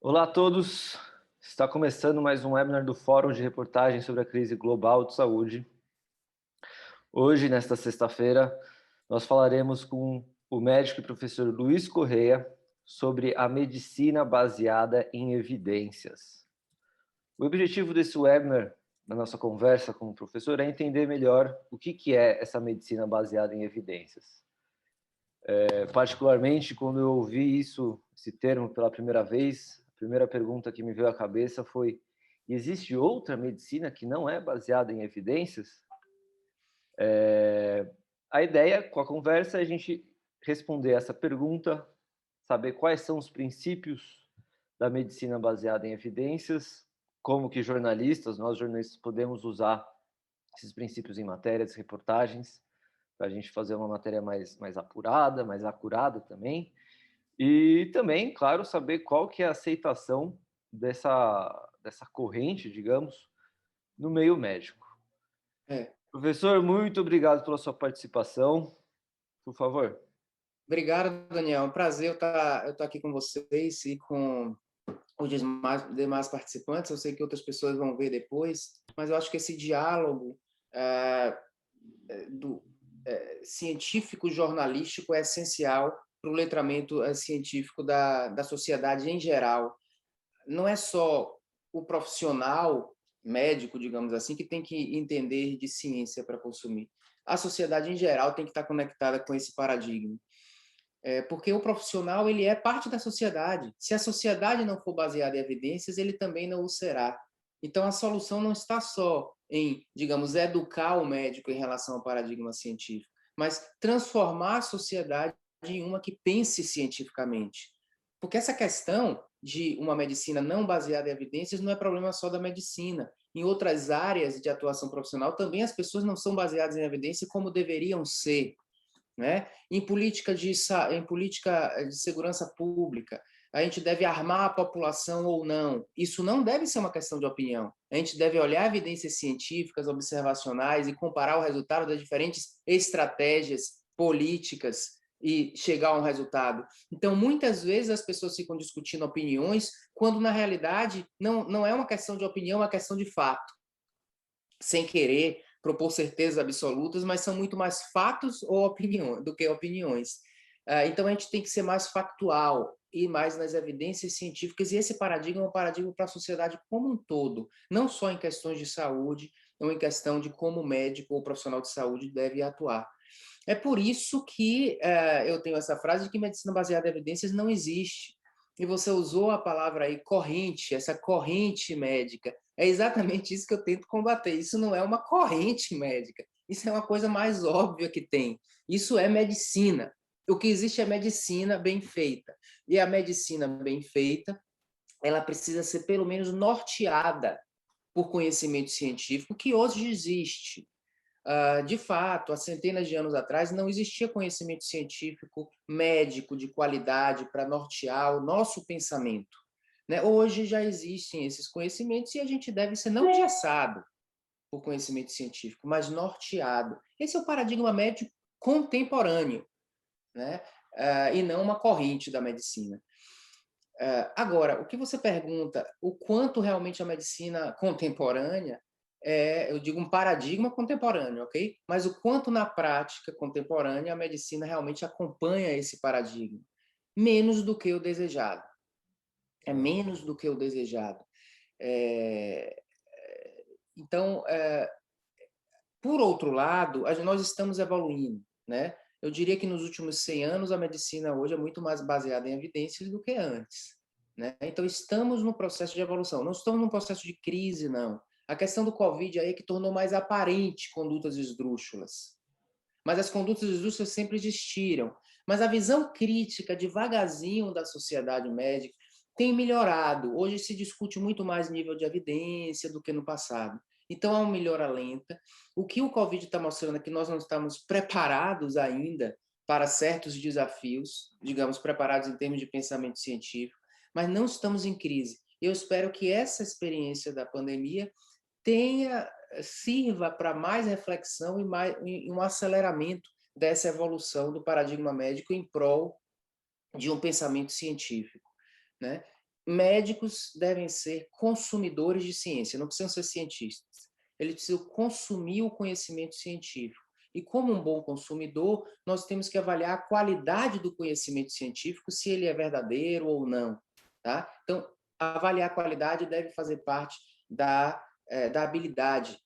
Olá a todos, está começando mais um webinar do Fórum de Reportagem sobre a Crise Global de Saúde. Hoje, nesta sexta-feira, nós falaremos com o médico e professor Luiz Correia sobre a medicina baseada em evidências. O objetivo desse webinar, na nossa conversa com o professor, é entender melhor o que é essa medicina baseada em evidências. Particularmente, quando eu ouvi esse termo pela primeira vez, a primeira pergunta que me veio à cabeça foi: existe outra medicina que não é baseada em evidências? A ideia com a conversa é a gente responder essa pergunta, saber quais são os princípios da medicina baseada em evidências, como que nós jornalistas, podemos usar esses princípios em matérias, reportagens, para a gente fazer uma matéria mais apurada, mais acurada também. E também, claro, saber qual que é a aceitação dessa corrente, digamos, no meio médico. É. Professor, muito obrigado pela sua participação. Por favor. Obrigado, Daniel. É um prazer eu estar aqui com vocês e com os demais participantes. Eu sei que outras pessoas vão ver depois, mas eu acho que esse diálogo é, do científico jornalístico é essencial para o letramento científico da sociedade em geral. Não é só o profissional médico, digamos assim, que tem que entender de ciência para consumir. A sociedade em geral tem que estar conectada com esse paradigma. Porque o profissional ele é parte da sociedade. Se a sociedade não for baseada em evidências, ele também não o será. Então, a solução não está só em, digamos, educar o médico em relação ao paradigma científico, mas transformar a sociedade em uma que pense cientificamente. Porque essa questão de uma medicina não baseada em evidências não é problema só da medicina. Em outras áreas de atuação profissional, também as pessoas não são baseadas em evidência como deveriam ser. Né? Em política de segurança pública, a gente deve armar a população ou não. Isso não deve ser uma questão de opinião. A gente deve olhar evidências científicas, observacionais e comparar o resultado das diferentes estratégias políticas e chegar a um resultado. Então, muitas vezes as pessoas ficam discutindo opiniões, quando na realidade não é uma questão de opinião, é uma questão de fato. Sem querer propor certezas absolutas, mas são muito mais fatos ou opiniões do que opiniões. Então a gente tem que ser mais factual e mais nas evidências científicas, e esse paradigma é um paradigma para a sociedade como um todo, não só em questões de saúde, ou em questão de como o médico ou profissional de saúde deve atuar. É por isso que eu tenho essa frase de que medicina baseada em evidências não existe. E você usou a palavra aí corrente, essa corrente médica. É exatamente isso que eu tento combater. Isso não é uma corrente médica. Isso é uma coisa mais óbvia que tem. Isso é medicina. O que existe é medicina bem feita. E a medicina bem feita, ela precisa ser pelo menos norteada por conhecimento científico que hoje existe. De fato, há centenas de anos atrás, não existia conhecimento científico médico de qualidade para nortear o nosso pensamento. Né? Hoje já existem esses conhecimentos e a gente deve ser não engessado por conhecimento científico, mas norteado. Esse é o paradigma médico contemporâneo, né? E não uma corrente da medicina. Agora, o que você pergunta, o quanto realmente a medicina contemporânea eu digo um paradigma contemporâneo, ok? Mas o quanto na prática contemporânea a medicina realmente acompanha esse paradigma? Menos do que o desejado. É menos do que o desejado. É, então, por outro lado, nós estamos evoluindo, né? Eu diria que nos últimos 100 anos a medicina hoje é muito mais baseada em evidências do que antes, né? Então estamos no processo de evolução, não estamos num processo de crise, não. A questão do Covid aí é que tornou mais aparente condutas esdrúxulas. Mas as condutas esdrúxulas sempre existiram. Mas a visão crítica, devagarzinho, da sociedade médica tem melhorado. Hoje se discute muito mais nível de evidência do que no passado. Então, há uma melhora lenta. O que o Covid está mostrando é que nós não estamos preparados ainda para certos desafios, digamos, preparados em termos de pensamento científico, mas não estamos em crise. Eu espero que essa experiência da pandemia sirva para mais reflexão e um aceleramento dessa evolução do paradigma médico em prol de um pensamento científico, né? médicos devem ser consumidores de ciência, não precisam ser cientistas. Eles precisam consumir o conhecimento científico. E como um bom consumidor, nós temos que avaliar a qualidade do conhecimento científico, se ele é verdadeiro ou não. Tá? Então, avaliar a qualidade deve fazer parte da habilidade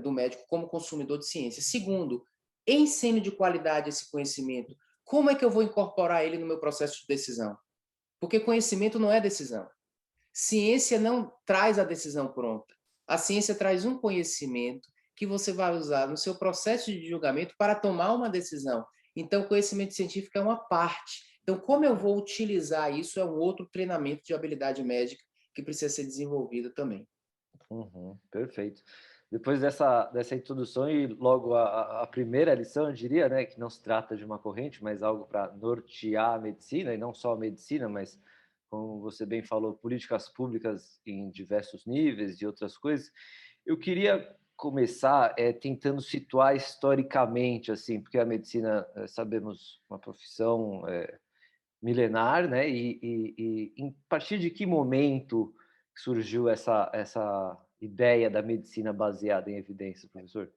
do médico como consumidor de ciência. Segundo, ensino de qualidade esse conhecimento. Como é que eu vou incorporar ele no meu processo de decisão? Porque conhecimento não é decisão. Ciência não traz a decisão pronta. A ciência traz um conhecimento que você vai usar no seu processo de julgamento para tomar uma decisão. Então, o conhecimento científico é uma parte. Então, como eu vou utilizar isso é um outro treinamento de habilidade médica que precisa ser desenvolvido também. Uhum, perfeito. Depois dessa introdução e logo a primeira lição, eu diria, né, que não se trata de uma corrente, mas algo para nortear a medicina, e não só a medicina, mas, como você bem falou, políticas públicas em diversos níveis e outras coisas. Eu queria começar tentando situar historicamente, assim, porque a medicina, sabemos, uma profissão milenar, né, e em partir de que momento surgiu essa ideia da medicina baseada em evidências, professor?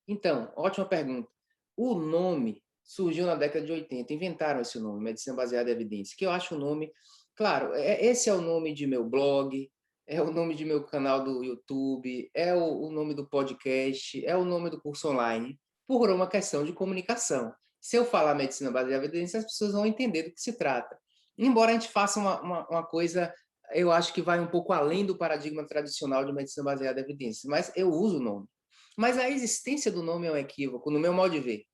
Então, ótima pergunta. O nome surgiu na década de 80, inventaram esse nome, Medicina Baseada em Evidência, que eu acho o nome, claro, esse é o nome de meu blog, é o nome de meu canal do YouTube, é o nome do podcast, é o nome do curso online, por uma questão de comunicação. Se eu falar Medicina Baseada em Evidência, as pessoas vão entender do que se trata. Embora a gente faça uma coisa, eu acho que vai um pouco além do paradigma tradicional de Medicina Baseada em Evidência, mas eu uso o nome. Mas a existência do nome é um equívoco, no meu modo de ver.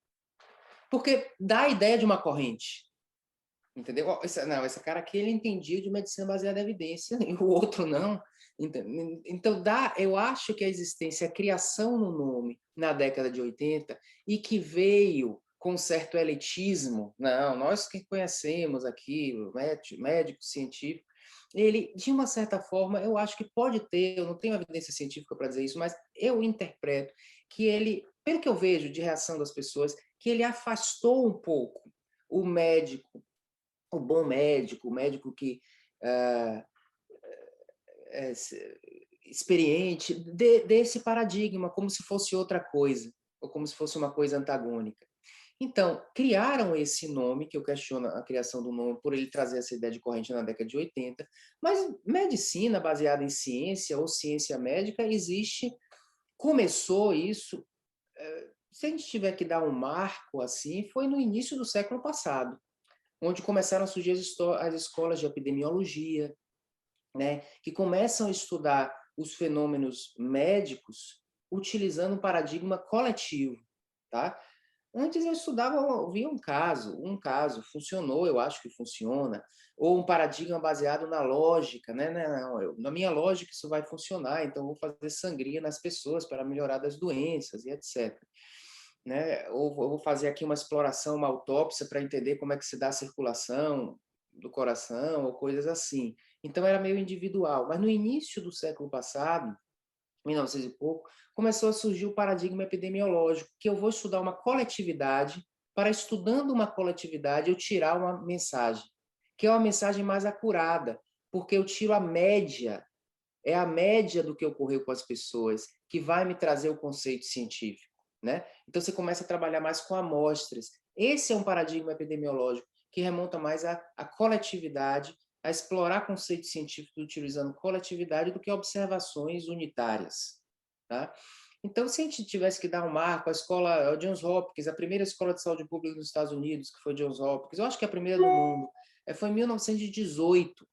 Porque dá a ideia de uma corrente. Entendeu? Esse cara aqui ele entendia de medicina baseada em evidência e o outro não. Então, eu acho que a existência, a criação no nome na década de 80 e que veio com certo elitismo, não, nós que conhecemos aqui, médico científico, ele, de uma certa forma, eu acho que pode ter, eu não tenho evidência científica para dizer isso, mas eu interpreto que ele, pelo que eu vejo de reação das pessoas, que ele afastou um pouco o médico, o bom médico, o médico que é experiente, desse paradigma, como se fosse outra coisa, ou como se fosse uma coisa antagônica. Então, criaram esse nome, que eu questiono a criação do nome, por ele trazer essa ideia de corrente na década de 80, mas medicina baseada em ciência ou ciência médica existe, começou isso, se a gente tiver que dar um marco assim, foi no início do século passado, onde começaram a surgir as escolas de epidemiologia, né, que começam a estudar os fenômenos médicos utilizando um paradigma coletivo, tá? Antes eu estudava, eu via um caso, funcionou, eu acho que funciona, ou um paradigma baseado na lógica, né? Não, na minha lógica isso vai funcionar, então eu vou fazer sangria nas pessoas para melhorar das doenças e etc. Né? Ou eu vou fazer aqui uma exploração, uma autópsia para entender como é que se dá a circulação do coração ou coisas assim. Então era meio individual. Mas no início do século passado, 1900 e pouco, começou a surgir o paradigma epidemiológico, que eu vou estudar uma coletividade, para estudando uma coletividade eu tirar uma mensagem, que é uma mensagem mais acurada, porque eu tiro a média, é a média do que ocorreu com as pessoas, que vai me trazer o conceito científico. Né? Então você começa a trabalhar mais com amostras. Esse é um paradigma epidemiológico que remonta mais à coletividade, a explorar conceitos científicos utilizando coletividade do que observações unitárias. Tá? Então, se a gente tivesse que dar um marco, a escola Johns Hopkins, a primeira escola de saúde pública nos Estados Unidos, que foi Johns Hopkins, eu acho que é a primeira do mundo, foi em 1918,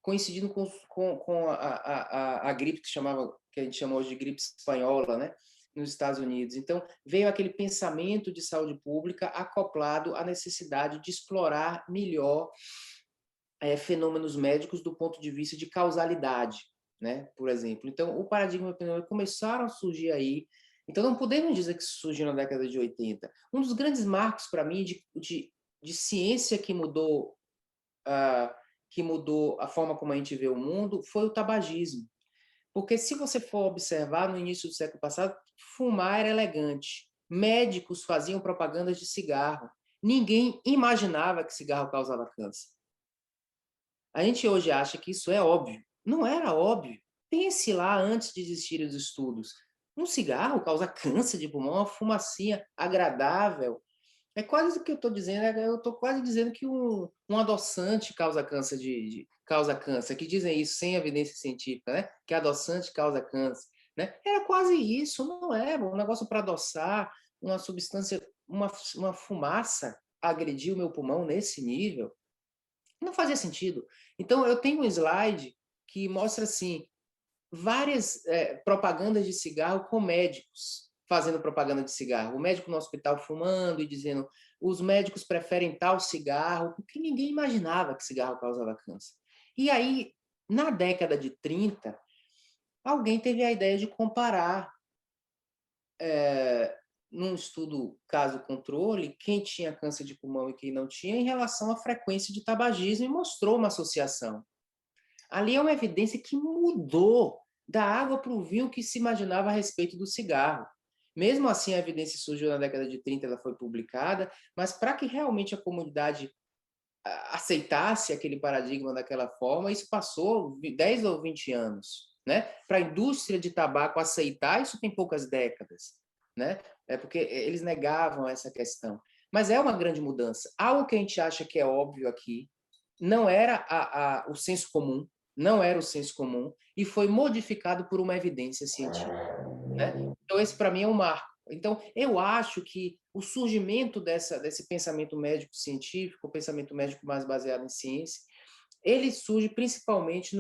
coincidindo com a gripe que a gente chama hoje de gripe espanhola, né? Nos Estados Unidos. Então, veio aquele pensamento de saúde pública acoplado à necessidade de explorar melhor fenômenos médicos do ponto de vista de causalidade, né? Por exemplo. Então, o paradigma epidemiológico começaram a surgir aí. Então, não podemos dizer que isso surgiu na década de 80. Um dos grandes marcos, para mim, de ciência que mudou a forma como a gente vê o mundo foi o tabagismo. Porque se você for observar, no início do século passado, fumar era elegante. Médicos faziam propagandas de cigarro. Ninguém imaginava que cigarro causava câncer. A gente hoje acha que isso é óbvio. Não era óbvio. Pense lá antes de existirem os estudos. Um cigarro causa câncer de pulmão, uma fumacinha agradável. É quase o que eu estou dizendo, eu estou quase dizendo que um adoçante causa câncer causa câncer, que dizem isso sem evidência científica, né? Que adoçante causa câncer, né? Era quase isso, não é? Um negócio para adoçar, uma substância, uma fumaça agredir o meu pulmão nesse nível, não fazia sentido. Então eu tenho um slide que mostra assim várias propagandas de cigarro com médicos fazendo propaganda de cigarro. O médico no hospital fumando e dizendo os médicos preferem tal cigarro, porque ninguém imaginava que cigarro causava câncer. E aí, na década de 30, alguém teve a ideia de comparar, num estudo caso-controle, quem tinha câncer de pulmão e quem não tinha em relação à frequência de tabagismo e mostrou uma associação. Ali é uma evidência que mudou da água para o vinho que se imaginava a respeito do cigarro. Mesmo assim, a evidência surgiu na década de 30, ela foi publicada, mas para que realmente a comunidade aceitasse aquele paradigma daquela forma, isso passou 10 ou 20 anos. Né? Para a indústria de tabaco aceitar, isso tem poucas décadas. Né? É porque eles negavam essa questão. Mas é uma grande mudança. Algo que a gente acha que é óbvio aqui, não era o senso comum, não era o senso comum, e foi modificado por uma evidência científica. Né? Então, esse, para mim, é um marco. Então, eu acho que o surgimento desse pensamento médico-científico, o pensamento médico mais baseado em ciência, ele surge principalmente,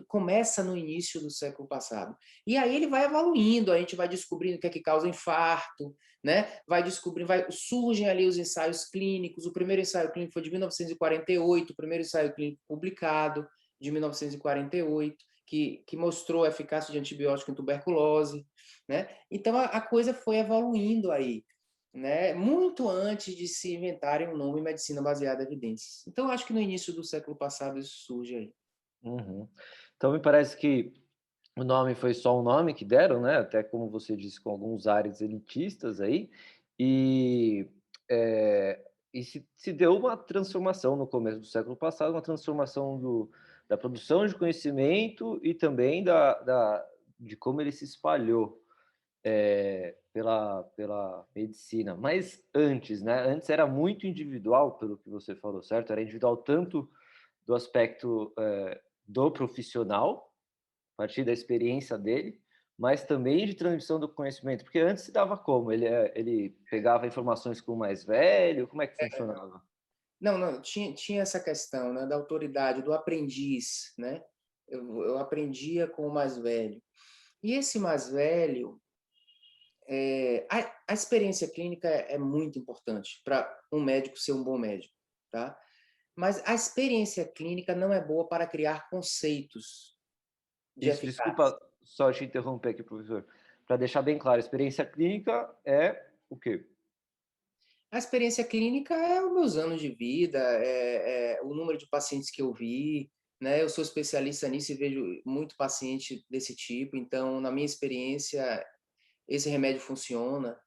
começa no início do século passado. E aí ele vai evoluindo, a gente vai descobrindo o que é que causa infarto, né? Vai descobrindo, surgem ali os ensaios clínicos. O primeiro ensaio clínico foi de 1948, o primeiro ensaio clínico publicado de 1948, que mostrou a eficácia de antibiótico em tuberculose, né? Então a coisa foi evoluindo aí, né? Muito antes de se inventarem um nome medicina baseada em evidências. Então, acho que no início do século passado isso surge aí. Uhum. Então, me parece que o nome foi só um nome que deram, né? Até como você disse, com alguns ares elitistas aí, e, e se deu uma transformação no começo do século passado, uma transformação da produção de conhecimento e também de como ele se espalhou pela medicina. Mas antes, né? Antes era muito individual, pelo que você falou, certo? Era individual tanto do aspecto do profissional, a partir da experiência dele, mas também de transmissão do conhecimento, porque antes se dava como? Ele pegava informações com o mais velho? Como é que funcionava? Não, tinha essa questão, né, da autoridade, do aprendiz, né? Eu aprendia com o mais velho. E esse mais velho, a experiência clínica é muito importante para um médico ser um bom médico, tá? Mas a experiência clínica não é boa para criar conceitos de Isso, eficácia. desculpa só te interromper aqui, professor. Para deixar bem claro, experiência clínica é o quê? A experiência clínica é os meus anos de vida, é o número de pacientes que eu vi, né? Eu sou especialista nisso e vejo muito paciente desse tipo, então, na minha experiência, esse remédio funciona,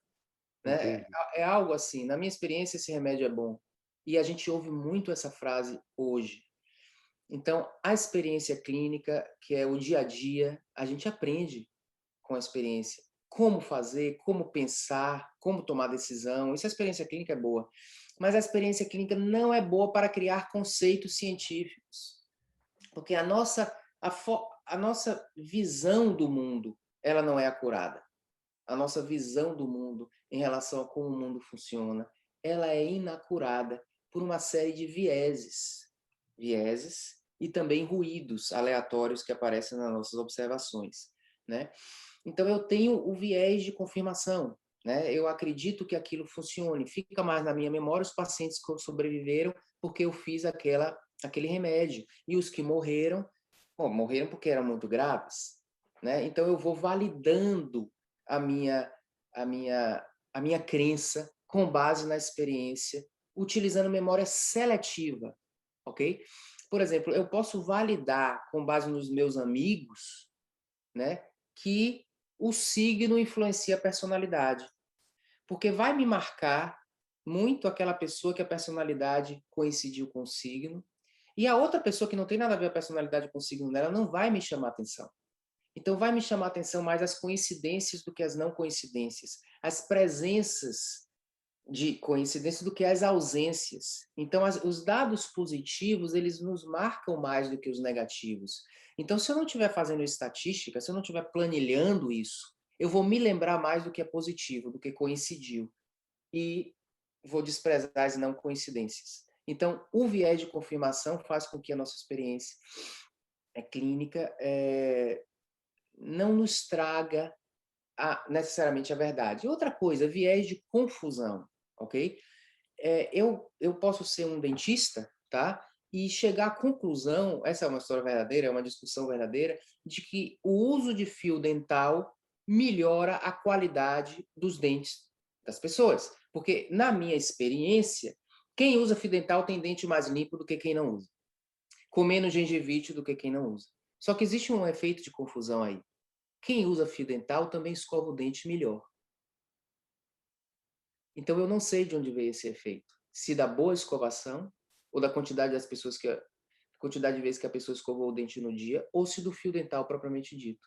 né? Entendi. É algo assim, na minha experiência, esse remédio é bom. E a gente ouve muito essa frase hoje. Então, a experiência clínica, que é o dia a dia, a gente aprende com a experiência. Como fazer, como pensar, como tomar decisão. Isso a experiência clínica é boa. Mas a experiência clínica não é boa para criar conceitos científicos. Porque a nossa visão do mundo, ela não é acurada. A nossa visão do mundo em relação a como o mundo funciona, ela é inacurada por uma série de vieses e também ruídos aleatórios que aparecem nas nossas observações, né? Então eu tenho o viés de confirmação, né? Eu acredito que aquilo funcione, fica mais na minha memória os pacientes que sobreviveram porque eu fiz aquele remédio e os que morreram, morreram porque eram muito graves, né? Então eu vou validando a minha a minha a minha crença com base na experiência, utilizando memória seletiva, ok? Por exemplo, eu posso validar com base nos meus amigos, né, que o signo influencia a personalidade, porque vai me marcar muito aquela pessoa que a personalidade coincidiu com o signo, E a outra pessoa que não tem nada a ver a personalidade com o signo dela não vai me chamar atenção. Então, vai me chamar atenção mais as coincidências do que as não coincidências, as presenças de coincidências do que as ausências. Então, os dados positivos, eles nos marcam mais do que os negativos. Então, se eu não estiver fazendo estatística, se eu não estiver planilhando isso, eu vou me lembrar mais do que é positivo, do que coincidiu. E vou desprezar as não coincidências. Então, o viés de confirmação faz com que a nossa experiência clínica não nos traga necessariamente a verdade. Outra coisa, viés de confusão, ok? Eu posso ser um dentista, tá? E chegar à conclusão, essa é uma história verdadeira, é uma discussão verdadeira, de que o uso de fio dental melhora a qualidade dos dentes das pessoas. Porque, na minha experiência, quem usa fio dental tem dente mais limpo do que quem não usa. Com menos gengivite do que quem não usa. Só que existe um efeito de confusão aí. Quem usa fio dental também escova o dente melhor. Então, eu não sei de onde veio esse efeito. Se da boa escovação, ou da quantidade quantidade de vezes que a pessoa escovou o dente no dia, ou se do fio dental propriamente dito.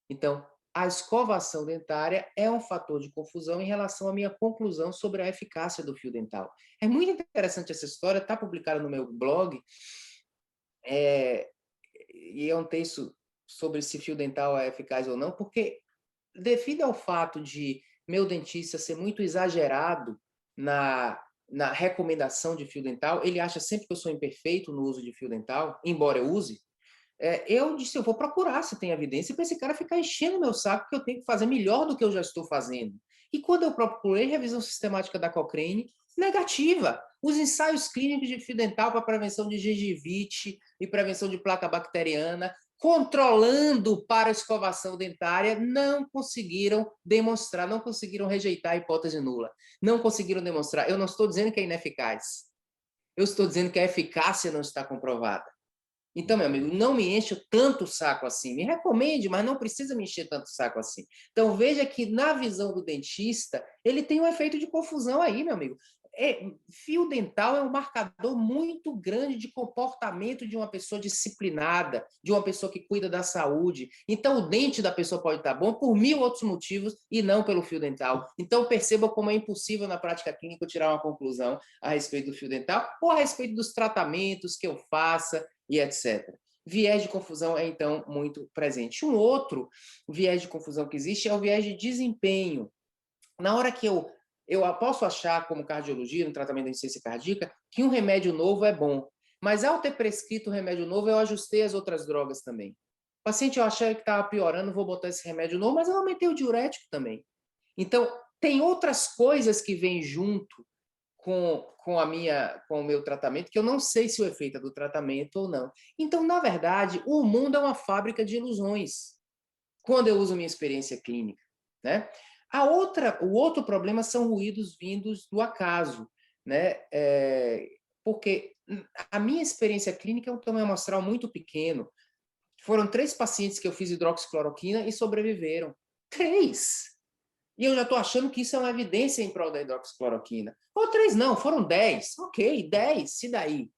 Então, a escovação dentária é um fator de confusão em relação à minha conclusão sobre a eficácia do fio dental. É muito interessante essa história, está publicada no meu blog, e é um texto sobre se fio dental é eficaz ou não, porque devido ao fato de meu dentista ser muito exagerado na recomendação de fio dental, ele acha sempre que eu sou imperfeito no uso de fio dental, embora eu use, eu disse, eu vou procurar se tem evidência para esse cara ficar enchendo meu saco que eu tenho que fazer melhor do que eu já estou fazendo. E quando eu procurei revisão sistemática da Cochrane, negativa. Os ensaios clínicos de fio dental para prevenção de gengivite e prevenção de placa bacteriana, controlando para a escovação dentária, não conseguiram demonstrar, não conseguiram rejeitar a hipótese nula. Não conseguiram demonstrar. Eu não estou dizendo que é ineficaz. Eu estou dizendo que a eficácia não está comprovada. Então, meu amigo, não me enche tanto o saco assim. Me recomende, mas não precisa me encher tanto o saco assim. Então, veja que na visão do dentista, ele tem um efeito de confusão aí, meu amigo. Fio dental é um marcador muito grande de comportamento de uma pessoa disciplinada, de uma pessoa que cuida da saúde. Então, o dente da pessoa pode estar bom por 1000 outros motivos e não pelo fio dental. Então, perceba como é impossível na prática clínica eu tirar uma conclusão a respeito do fio dental ou a respeito dos tratamentos que eu faça e etc. Viés de confusão é, então, muito presente. Um outro viés de confusão que existe é o viés de desempenho. Na hora que eu posso achar, como cardiologia, no tratamento da insuficiência cardíaca, que um remédio novo é bom, mas ao ter prescrito o remédio novo, eu ajustei as outras drogas também. O paciente, eu achei que estava piorando, vou botar esse remédio novo, mas eu aumentei o diurético também. Então, tem outras coisas que vêm junto com o meu tratamento, que eu não sei se o efeito é do tratamento ou não. Então, na verdade, o mundo é uma fábrica de ilusões, quando eu uso minha experiência clínica, né? O outro problema são ruídos vindos do acaso, né? Porque a minha experiência clínica é um tamanho amostral muito pequeno. Foram 3 pacientes que eu fiz hidroxicloroquina e sobreviveram. 3! E eu já estou achando que isso é uma evidência em prol da hidroxicloroquina. Ou 3 não, foram 10. Ok, 10, se daí.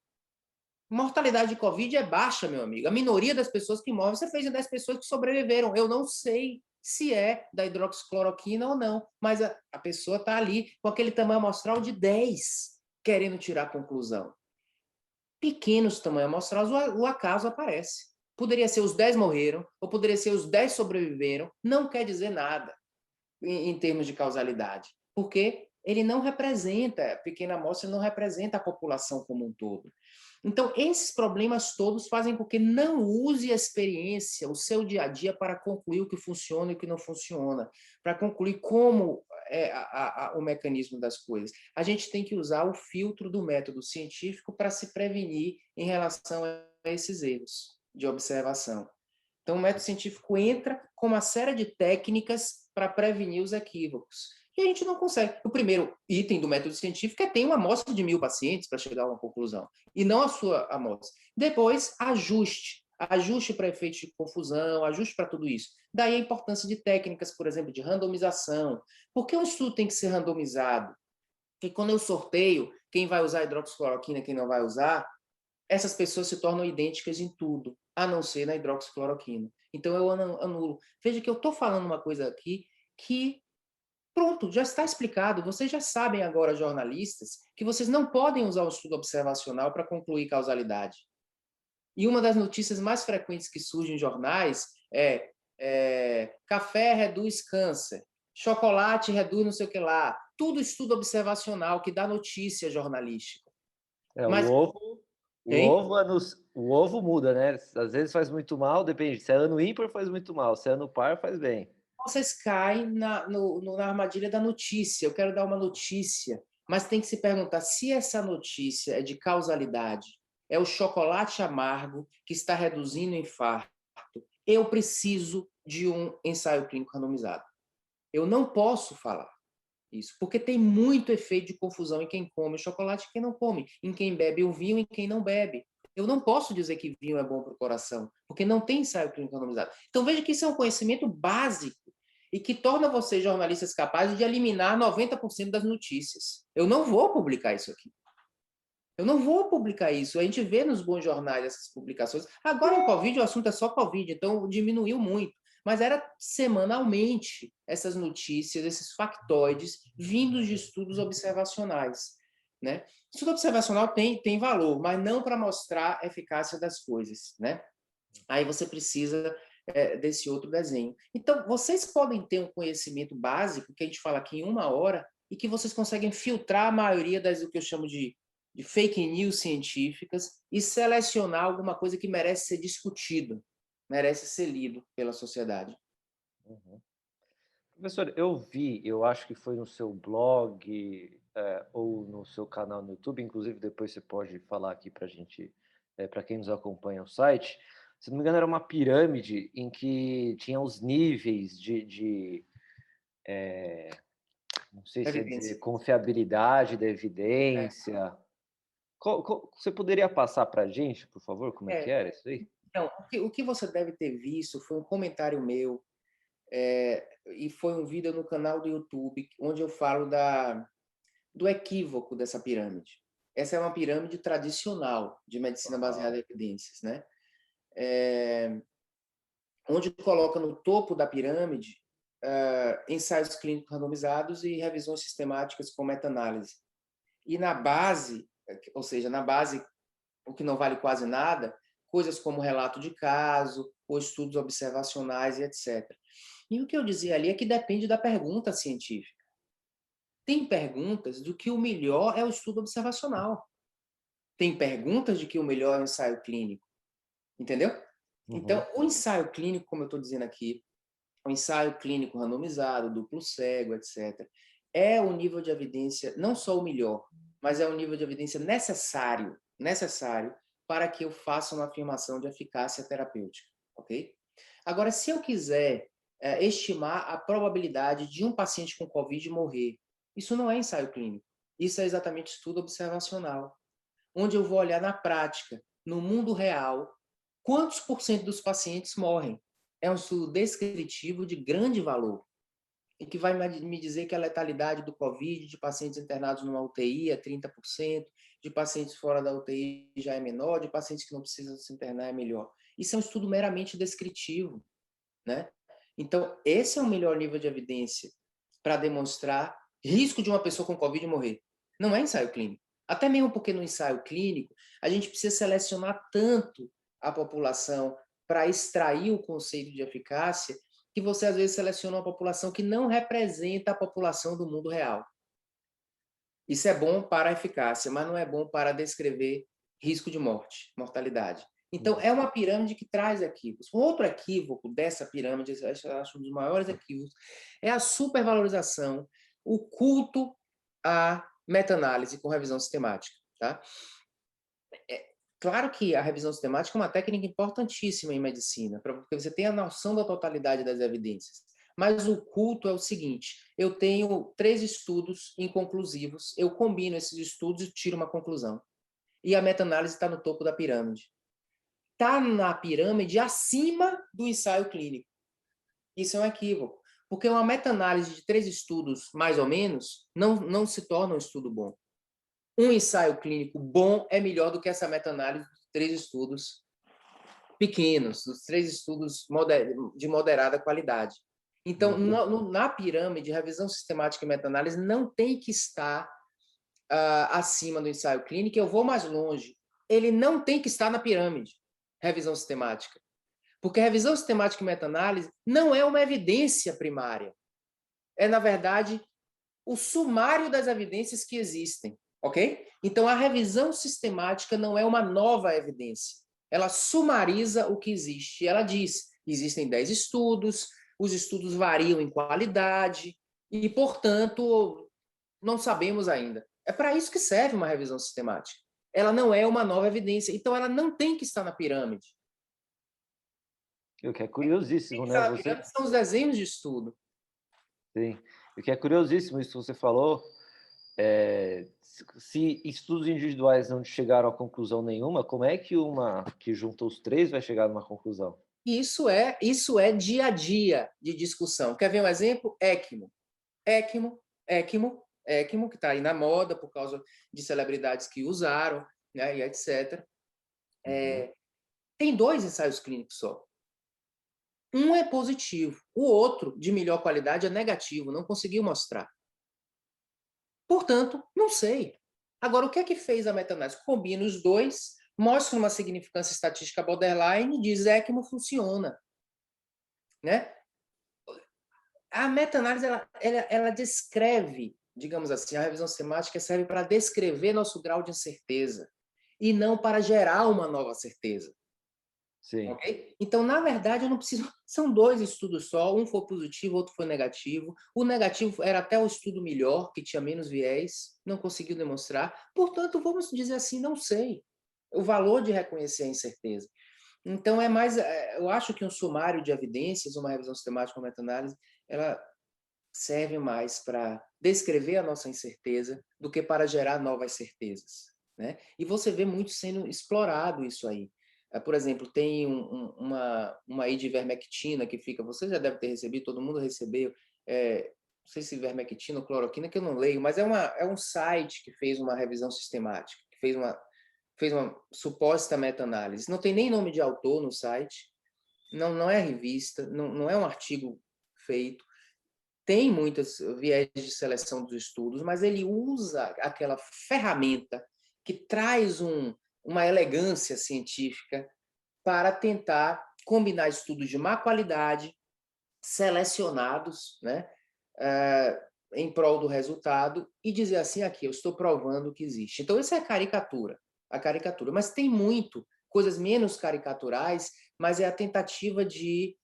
Mortalidade de Covid é baixa, meu amigo. A minoria das pessoas que morrem, você fez em 10 pessoas que sobreviveram. Eu não sei se é da hidroxicloroquina ou não, mas a pessoa está ali com aquele tamanho amostral de 10, querendo tirar a conclusão. Pequenos tamanhos amostrais, o acaso aparece. Poderia ser os 10 morreram, ou poderia ser os 10 sobreviveram, não quer dizer nada em termos de causalidade, porque ele não representa, a pequena amostra não representa a população como um todo. Então, esses problemas todos fazem com que não use a experiência, o seu dia a dia, para concluir o que funciona e o que não funciona, para concluir como é o mecanismo das coisas. A gente tem que usar o filtro do método científico para se prevenir em relação a esses erros de observação. Então, o método científico entra com uma série de técnicas para prevenir os equívocos. E a gente não consegue. O primeiro item do método científico é ter uma amostra de 1000 pacientes para chegar a uma conclusão, e não a sua amostra. Depois, ajuste. Ajuste para efeitos de confusão, ajuste para tudo isso. Daí a importância de técnicas, por exemplo, de randomização. Por que um estudo tem que ser randomizado? Porque quando eu sorteio quem vai usar hidroxicloroquina e quem não vai usar, essas pessoas se tornam idênticas em tudo, a não ser na hidroxicloroquina. Então, eu anulo. Veja que eu estou falando uma coisa aqui que, pronto, já está explicado. Vocês já sabem agora, jornalistas, que vocês não podem usar o estudo observacional para concluir causalidade. E uma das notícias mais frequentes que surgem em jornais é café reduz câncer, chocolate reduz não sei o que lá. Tudo estudo observacional que dá notícia jornalística. Mas, o ovo muda, né? Às vezes faz muito mal, depende. Se é ano ímpar, faz muito mal. Se é ano par, faz bem. vocês caem na armadilha da notícia. Eu quero dar uma notícia, mas tem que se perguntar se essa notícia é de causalidade. É o chocolate amargo que está reduzindo o infarto. Eu preciso de um ensaio clínico randomizado. Eu não posso falar isso, porque tem muito efeito de confusão em quem come chocolate e quem não come, em quem bebe o vinho e quem não bebe. Eu não posso dizer que vinho é bom para o coração, porque não tem ensaio clínico randomizado. Então veja que isso é um conhecimento básico e que torna vocês, jornalistas, capazes de eliminar 90% das notícias. Eu não vou publicar isso aqui. Eu não vou publicar isso. A gente vê nos bons jornais essas publicações. Agora, em Covid, o assunto é só Covid, então diminuiu muito. Mas era semanalmente essas notícias, esses factoides vindos de estudos observacionais. Né? Estudo observacional tem valor, mas não para mostrar a eficácia das coisas. Né? Aí você precisa desse outro desenho. Então, vocês podem ter um conhecimento básico, que a gente fala aqui em 1 hora, e que vocês conseguem filtrar a maioria das, o que eu chamo de fake news científicas e selecionar alguma coisa que merece ser discutido, merece ser lido pela sociedade. Uhum. Professor, eu acho que foi no seu blog ou no seu canal no YouTube, inclusive depois você pode falar aqui para a gente, para quem nos acompanha o site, se não me engano era uma pirâmide em que tinha os níveis de não sei se é dizer, confiabilidade da evidência. Você poderia passar para a gente, por favor, como é que era isso aí? Então, o que você deve ter visto foi um comentário meu, e foi um vídeo no canal do YouTube, onde eu falo do equívoco dessa pirâmide. Essa é uma pirâmide tradicional de medicina baseada em evidências, né? Onde coloca no topo da pirâmide ensaios clínicos randomizados e revisões sistemáticas com meta-análise. E na base, ou seja, na base, o que não vale quase nada, coisas como relato de caso, ou estudos observacionais e etc. E o que eu dizia ali é que depende da pergunta científica. Tem perguntas do que o melhor é o estudo observacional. Tem perguntas de que o melhor é o ensaio clínico. Entendeu? Uhum. Então, o ensaio clínico, como eu estou dizendo aqui, o ensaio clínico randomizado, duplo cego, etc., é o nível de evidência, não só o melhor, mas é o nível de evidência necessário para que eu faça uma afirmação de eficácia terapêutica, ok? Agora, se eu quiser estimar a probabilidade de um paciente com COVID morrer, isso não é ensaio clínico, isso é exatamente estudo observacional, onde eu vou olhar na prática, no mundo real, quantos por cento dos pacientes morrem. É um estudo descritivo de grande valor e que vai me dizer que a letalidade do COVID de pacientes internados numa UTI é 30%, de pacientes fora da UTI já é menor, de pacientes que não precisam se internar é melhor. Isso é um estudo meramente descritivo, né? Então, esse é o melhor nível de evidência para demonstrar risco de uma pessoa com COVID morrer. Não é ensaio clínico. Até mesmo porque no ensaio clínico, a gente precisa selecionar tanto a população para extrair o conceito de eficácia, que você às vezes seleciona uma população que não representa a população do mundo real. Isso é bom para a eficácia, mas não é bom para descrever risco de morte, mortalidade. Então, é uma pirâmide que traz equívocos. Um outro equívoco dessa pirâmide, eu acho um dos maiores equívocos, é a supervalorização, o culto à meta-análise com revisão sistemática. Tá? Claro que a revisão sistemática é uma técnica importantíssima em medicina, porque você tem a noção da totalidade das evidências. Mas o culto é o seguinte: eu tenho 3 estudos inconclusivos, eu combino esses estudos e tiro uma conclusão. E a meta-análise está no topo da pirâmide. Está na pirâmide acima do ensaio clínico. Isso é um equívoco, porque uma meta-análise de 3 estudos, mais ou menos, não se torna um estudo bom. Um ensaio clínico bom é melhor do que essa meta-análise dos 3 estudos pequenos, dos 3 estudos de moderada qualidade. Então, na pirâmide, revisão sistemática e meta-análise não tem que estar acima do ensaio clínico. Eu vou mais longe. Ele não tem que estar na pirâmide, revisão sistemática. Porque revisão sistemática e meta-análise não é uma evidência primária. É, na verdade, o sumário das evidências que existem, ok? Então, a revisão sistemática não é uma nova evidência. Ela sumariza o que existe. Ela diz, existem 10 estudos, os estudos variam em qualidade e, portanto, não sabemos ainda. É para isso que serve uma revisão sistemática. Ela não é uma nova evidência, então ela não tem que estar na pirâmide. O que é curiosíssimo, né? Na pirâmide são os desenhos de estudo. Sim. O que é curiosíssimo, isso que você falou, se estudos individuais não chegaram a conclusão nenhuma, como é que uma que junta os 3 vai chegar numa conclusão? Isso é dia a dia de discussão. Quer ver um exemplo? ECMO. ECMO, que está aí na moda por causa de celebridades que usaram, né, e etc. Tem 2 ensaios clínicos só. Um é positivo, o outro, de melhor qualidade, é negativo, não conseguiu mostrar. Portanto, não sei. Agora, o que é que fez a meta-análise? Combina os 2, mostra uma significância estatística borderline e diz ECMO funciona. Né? A meta-análise ela descreve, digamos assim, a revisão sistemática serve para descrever nosso grau de incerteza e não para gerar uma nova certeza. Sim. Okay? Então, na verdade, eu não preciso. São 2 estudos só, um foi positivo, outro foi negativo. O negativo era até o estudo melhor, que tinha menos viés, não conseguiu demonstrar. Portanto, vamos dizer assim, não sei. O valor de reconhecer a incerteza. Então, eu acho que um sumário de evidências, uma revisão sistemática, uma meta-análise, ela serve mais para descrever a nossa incerteza do que para gerar novas certezas. Né? E você vê muito sendo explorado isso aí. Por exemplo, tem uma aí de ivermectina que fica, você já deve ter recebido, todo mundo recebeu, não sei se ivermectina ou cloroquina, que eu não leio, mas é um site que fez uma revisão sistemática, que fez uma suposta meta-análise. Não tem nem nome de autor no site, não é revista, não é um artigo feito, tem muitas viés de seleção dos estudos, mas ele usa aquela ferramenta que traz uma elegância científica para tentar combinar estudos de má qualidade, selecionados, né, em prol do resultado, e dizer assim, aqui, eu estou provando que existe. Então, essa é a caricatura. Mas tem coisas menos caricaturais, mas é a tentativa de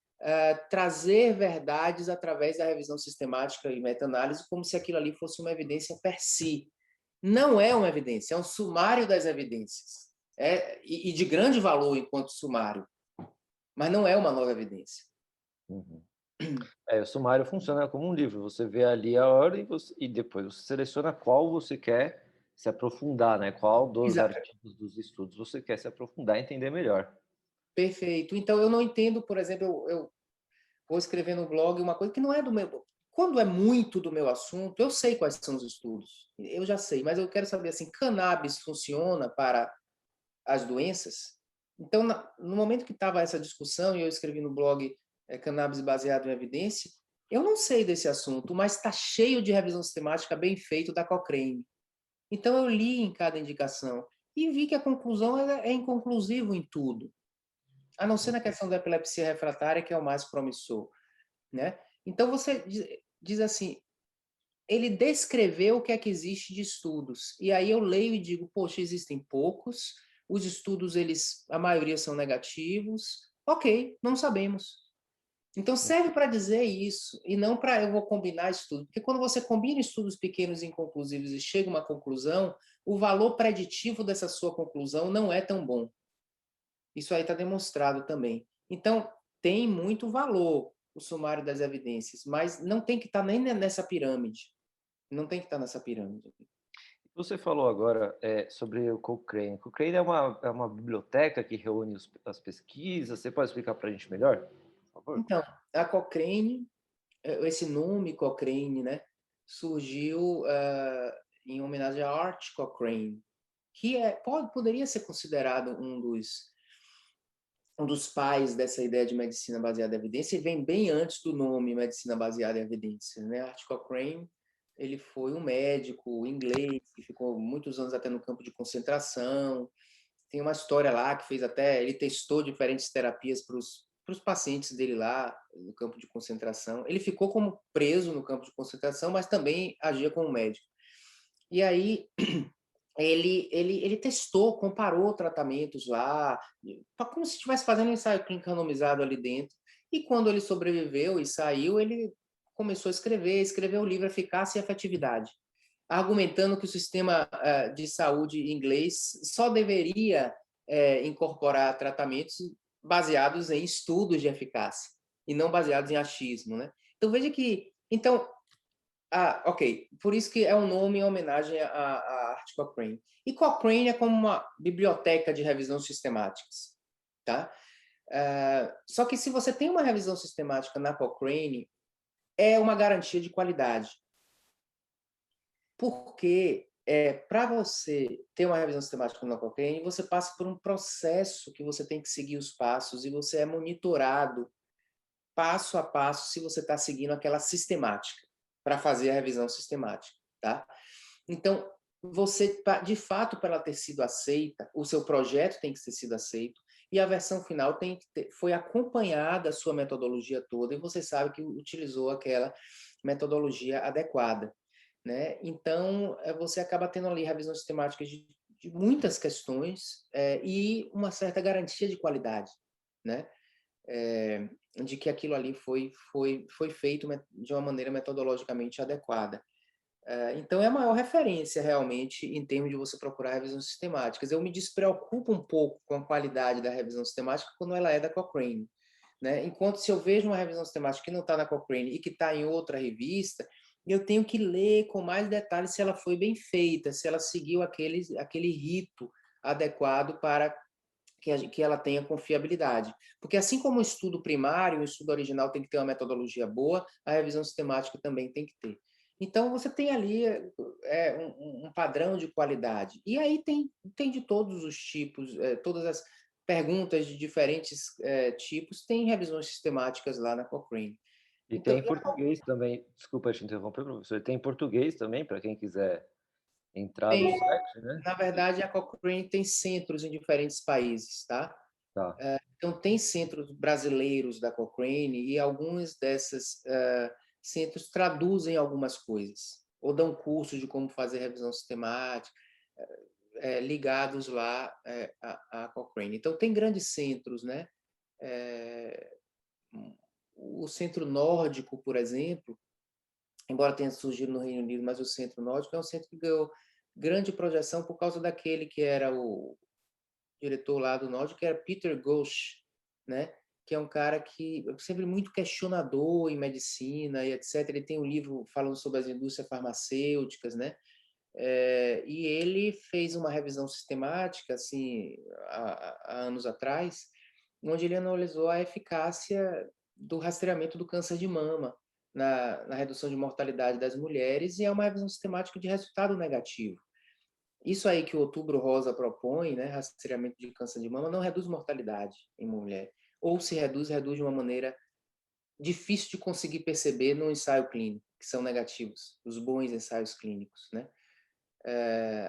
trazer verdades através da revisão sistemática e meta-análise, como se aquilo ali fosse uma evidência per si. Não é uma evidência, é um sumário das evidências. E de grande valor enquanto sumário, mas não é uma nova evidência. Uhum. O sumário funciona como um livro. Você vê ali a ordem e depois você seleciona qual você quer se aprofundar, né? Qual dos artigos, dos estudos você quer se aprofundar e entender melhor. Perfeito. Então, eu não entendo, por exemplo, eu vou escrever no blog uma coisa que não é do meu... Quando é muito do meu assunto, eu sei quais são os estudos. Eu já sei, mas eu quero saber, assim, cannabis funciona para as doenças? Então, no momento que estava essa discussão, e eu escrevi no blog Cannabis baseado em evidência, eu não sei desse assunto, mas está cheio de revisão sistemática bem feito da Cochrane. Então, eu li em cada indicação e vi que a conclusão é inconclusiva em tudo, a não ser na questão da epilepsia refratária, que é o mais promissor. Né? Então, você diz assim, ele descreveu o que é que existe de estudos. E aí eu leio e digo, poxa, existem poucos, os estudos, a maioria são negativos. Ok, não sabemos. Então serve para dizer isso, e não para eu vou combinar estudos. Porque quando você combina estudos pequenos e inconclusivos e chega a uma conclusão, o valor preditivo dessa sua conclusão não é tão bom. Isso aí está demonstrado também. Então, tem muito valor o sumário das evidências, mas não tem que estar nem nessa pirâmide. Não tem que estar nessa pirâmide. Você falou agora sobre o Cochrane. Cochrane é uma biblioteca que reúne as pesquisas. Você pode explicar para a gente melhor, por favor? Então, a Cochrane, esse nome Cochrane, né, surgiu em homenagem a Art Cochrane, que poderia ser considerado um dos pais dessa ideia de medicina baseada em evidência, e vem bem antes do nome medicina baseada em evidência, né? Art Cochrane, ele foi um médico inglês que ficou muitos anos até no campo de concentração. Tem uma história lá que fez até, ele testou diferentes terapias para os pacientes dele lá no campo de concentração. Ele ficou como preso no campo de concentração, mas também agia como médico. E aí ele testou, comparou tratamentos lá, como se estivesse fazendo um ensaio clínico randomizado ali dentro. E quando ele sobreviveu e saiu, ele começou a escrever o livro Eficácia e Efetividade, argumentando que o sistema de saúde inglês só deveria incorporar tratamentos baseados em estudos de eficácia e não baseados em achismo, né? Então veja que, ok, por isso que é um nome em homenagem a Art Cochrane. E Cochrane é como uma biblioteca de revisão sistemáticas, tá? Só que se você tem uma revisão sistemática na Cochrane, é uma garantia de qualidade. Porque para você ter uma revisão sistemática na Cochrane, você passa por um processo que você tem que seguir os passos e você é monitorado passo a passo se você está seguindo aquela sistemática para fazer a revisão sistemática, tá? Então, você, de fato, para ela ter sido aceita, o seu projeto tem que ter sido aceito e a versão final foi acompanhada a sua metodologia toda e você sabe que utilizou aquela metodologia adequada, né? Então, você acaba tendo ali revisão sistemática de muitas questões e uma certa garantia de qualidade, né? De que aquilo ali foi feito de uma maneira metodologicamente adequada. Então, é a maior referência, realmente, em termos de você procurar revisões sistemáticas. Eu me despreocupo um pouco com a qualidade da revisão sistemática quando ela é da Cochrane, né? Enquanto se eu vejo uma revisão sistemática que não está na Cochrane e que está em outra revista, eu tenho que ler com mais detalhes se ela foi bem feita, se ela seguiu aquele rito adequado para que ela tenha confiabilidade. Porque assim como o estudo primário, o estudo original tem que ter uma metodologia boa, a revisão sistemática também tem que ter. Então, você tem ali um padrão de qualidade. E aí tem de todos os tipos, todas as perguntas de diferentes tipos, tem revisões sistemáticas lá na Cochrane. E Então, tem em português também. Desculpa te interromper, professor. Tem em português também, para quem quiser entrar no site, né? na verdade, a Cochrane tem centros em diferentes países, tá? Tá. Então, tem centros brasileiros da Cochrane e alguns desses centros traduzem algumas coisas, ou dão cursos de como fazer revisão sistemática, ligados lá à Cochrane. Então, tem grandes centros, né? O centro nórdico, por exemplo, embora tenha surgido no Reino Unido, mas o centro nórdico é um centro que ganhou grande projeção por causa daquele que era o diretor lá do Norte, que era Peter Ghosh, né? Que é um cara que é sempre muito questionador em medicina e etc. Ele tem um livro falando sobre as indústrias farmacêuticas, né? E ele fez uma revisão sistemática, assim, há anos atrás, onde ele analisou a eficácia do rastreamento do câncer de mama na redução de mortalidade das mulheres, e é uma revisão sistemática de resultado negativo. Isso aí que o Outubro Rosa propõe, né, rastreamento de câncer de mama, não reduz mortalidade em mulher. Ou se reduz, reduz de uma maneira difícil de conseguir perceber no ensaio clínico, que são negativos, os bons ensaios clínicos, né?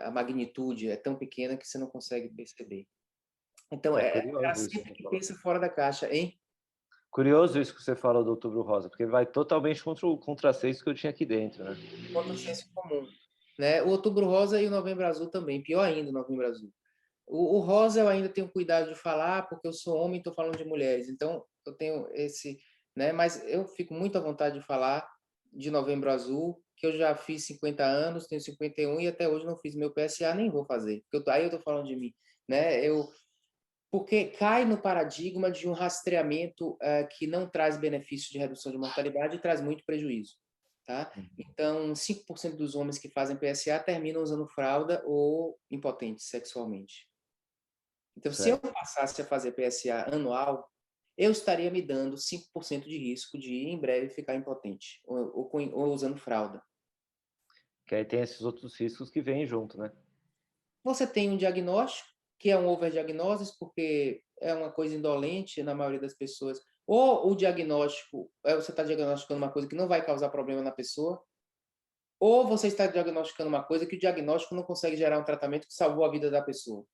A magnitude é tão pequena que você não consegue perceber. Então, é cara Curioso isso. sempre que pensa fora da caixa, hein? Curioso isso que você fala do Outubro Rosa, porque vai totalmente contra o contrassenso que eu tinha aqui dentro, né? Contra o senso comum. Né? O Outubro Rosa e o Novembro Azul também, pior ainda o Novembro Azul. O rosa eu ainda tenho cuidado de falar, porque eu sou homem e estou falando de mulheres. Então, eu tenho esse... Né? Mas eu fico muito à vontade de falar de Novembro Azul, que eu já fiz 50 anos, tenho 51 e até hoje não fiz meu PSA, nem vou fazer. Porque aí eu estou falando de mim. Né? Porque cai no paradigma de um rastreamento que não traz benefício de redução de mortalidade e traz muito prejuízo. Tá? Então, 5% dos homens que fazem PSA terminam usando fralda ou impotentes sexualmente. Então, se eu passasse a fazer PSA anual, eu estaria me dando 5% de risco de, em breve, ficar impotente ou usando fralda. Que aí tem esses outros riscos que vêm junto, né? Você tem um diagnóstico, que é um overdiagnóstico, porque é uma coisa indolente na maioria das pessoas. Ou o diagnóstico, você está diagnosticando uma coisa que não vai causar problema na pessoa, ou você está diagnosticando uma coisa que o diagnóstico não consegue gerar um tratamento que salvou a vida da pessoa,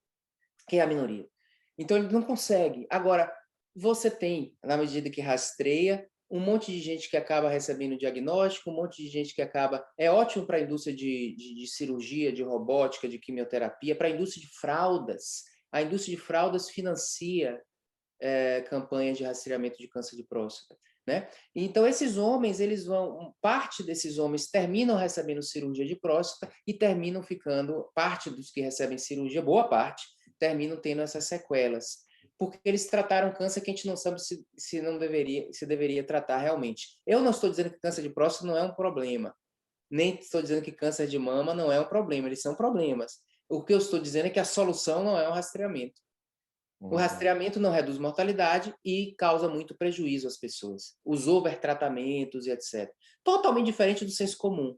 que é a minoria. Então, ele não consegue. Agora, você tem, na medida que rastreia, um monte de gente que acaba recebendo diagnóstico, um monte de gente que acaba... É ótimo para a indústria de cirurgia, de robótica, de quimioterapia, para a indústria de fraldas. A indústria de fraldas financia campanhas de rastreamento de câncer de próstata, né? Então, esses homens, parte desses homens terminam recebendo cirurgia de próstata e terminam ficando, parte dos que recebem cirurgia, boa parte, terminam tendo essas sequelas, porque eles trataram câncer que a gente não sabe se deveria tratar realmente. Eu não estou dizendo que câncer de próstata não é um problema, nem estou dizendo que câncer de mama não é um problema, eles são problemas. O que eu estou dizendo é que a solução não é o rastreamento. O rastreamento não reduz mortalidade e causa muito prejuízo às pessoas. Os overtratamentos e etc. Totalmente diferente do senso comum.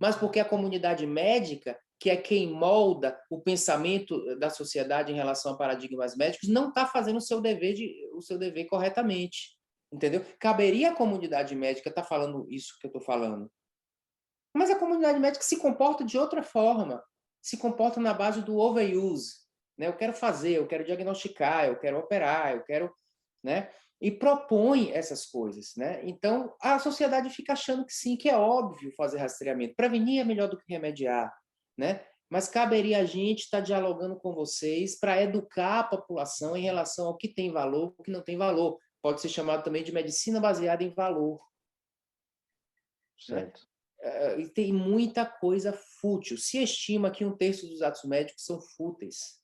Mas porque a comunidade médica, que é quem molda o pensamento da sociedade em relação a paradigmas médicos, não está fazendo o seu dever corretamente. Entendeu? Caberia à comunidade médica estar falando isso que eu estou falando. Mas a comunidade médica se comporta de outra forma. Se comporta na base do overuse. Né? Eu quero fazer, eu quero diagnosticar, eu quero operar, eu quero... Né? E propõe essas coisas. Né? Então, a sociedade fica achando que sim, que é óbvio fazer rastreamento. Prevenir é melhor do que remediar. Né? Mas caberia a gente estar dialogando com vocês para educar a população em relação ao que tem valor e o que não tem valor. Pode ser chamado também de medicina baseada em valor. Né? Certo. E tem muita coisa fútil. Se estima que 1/3 dos atos médicos são fúteis,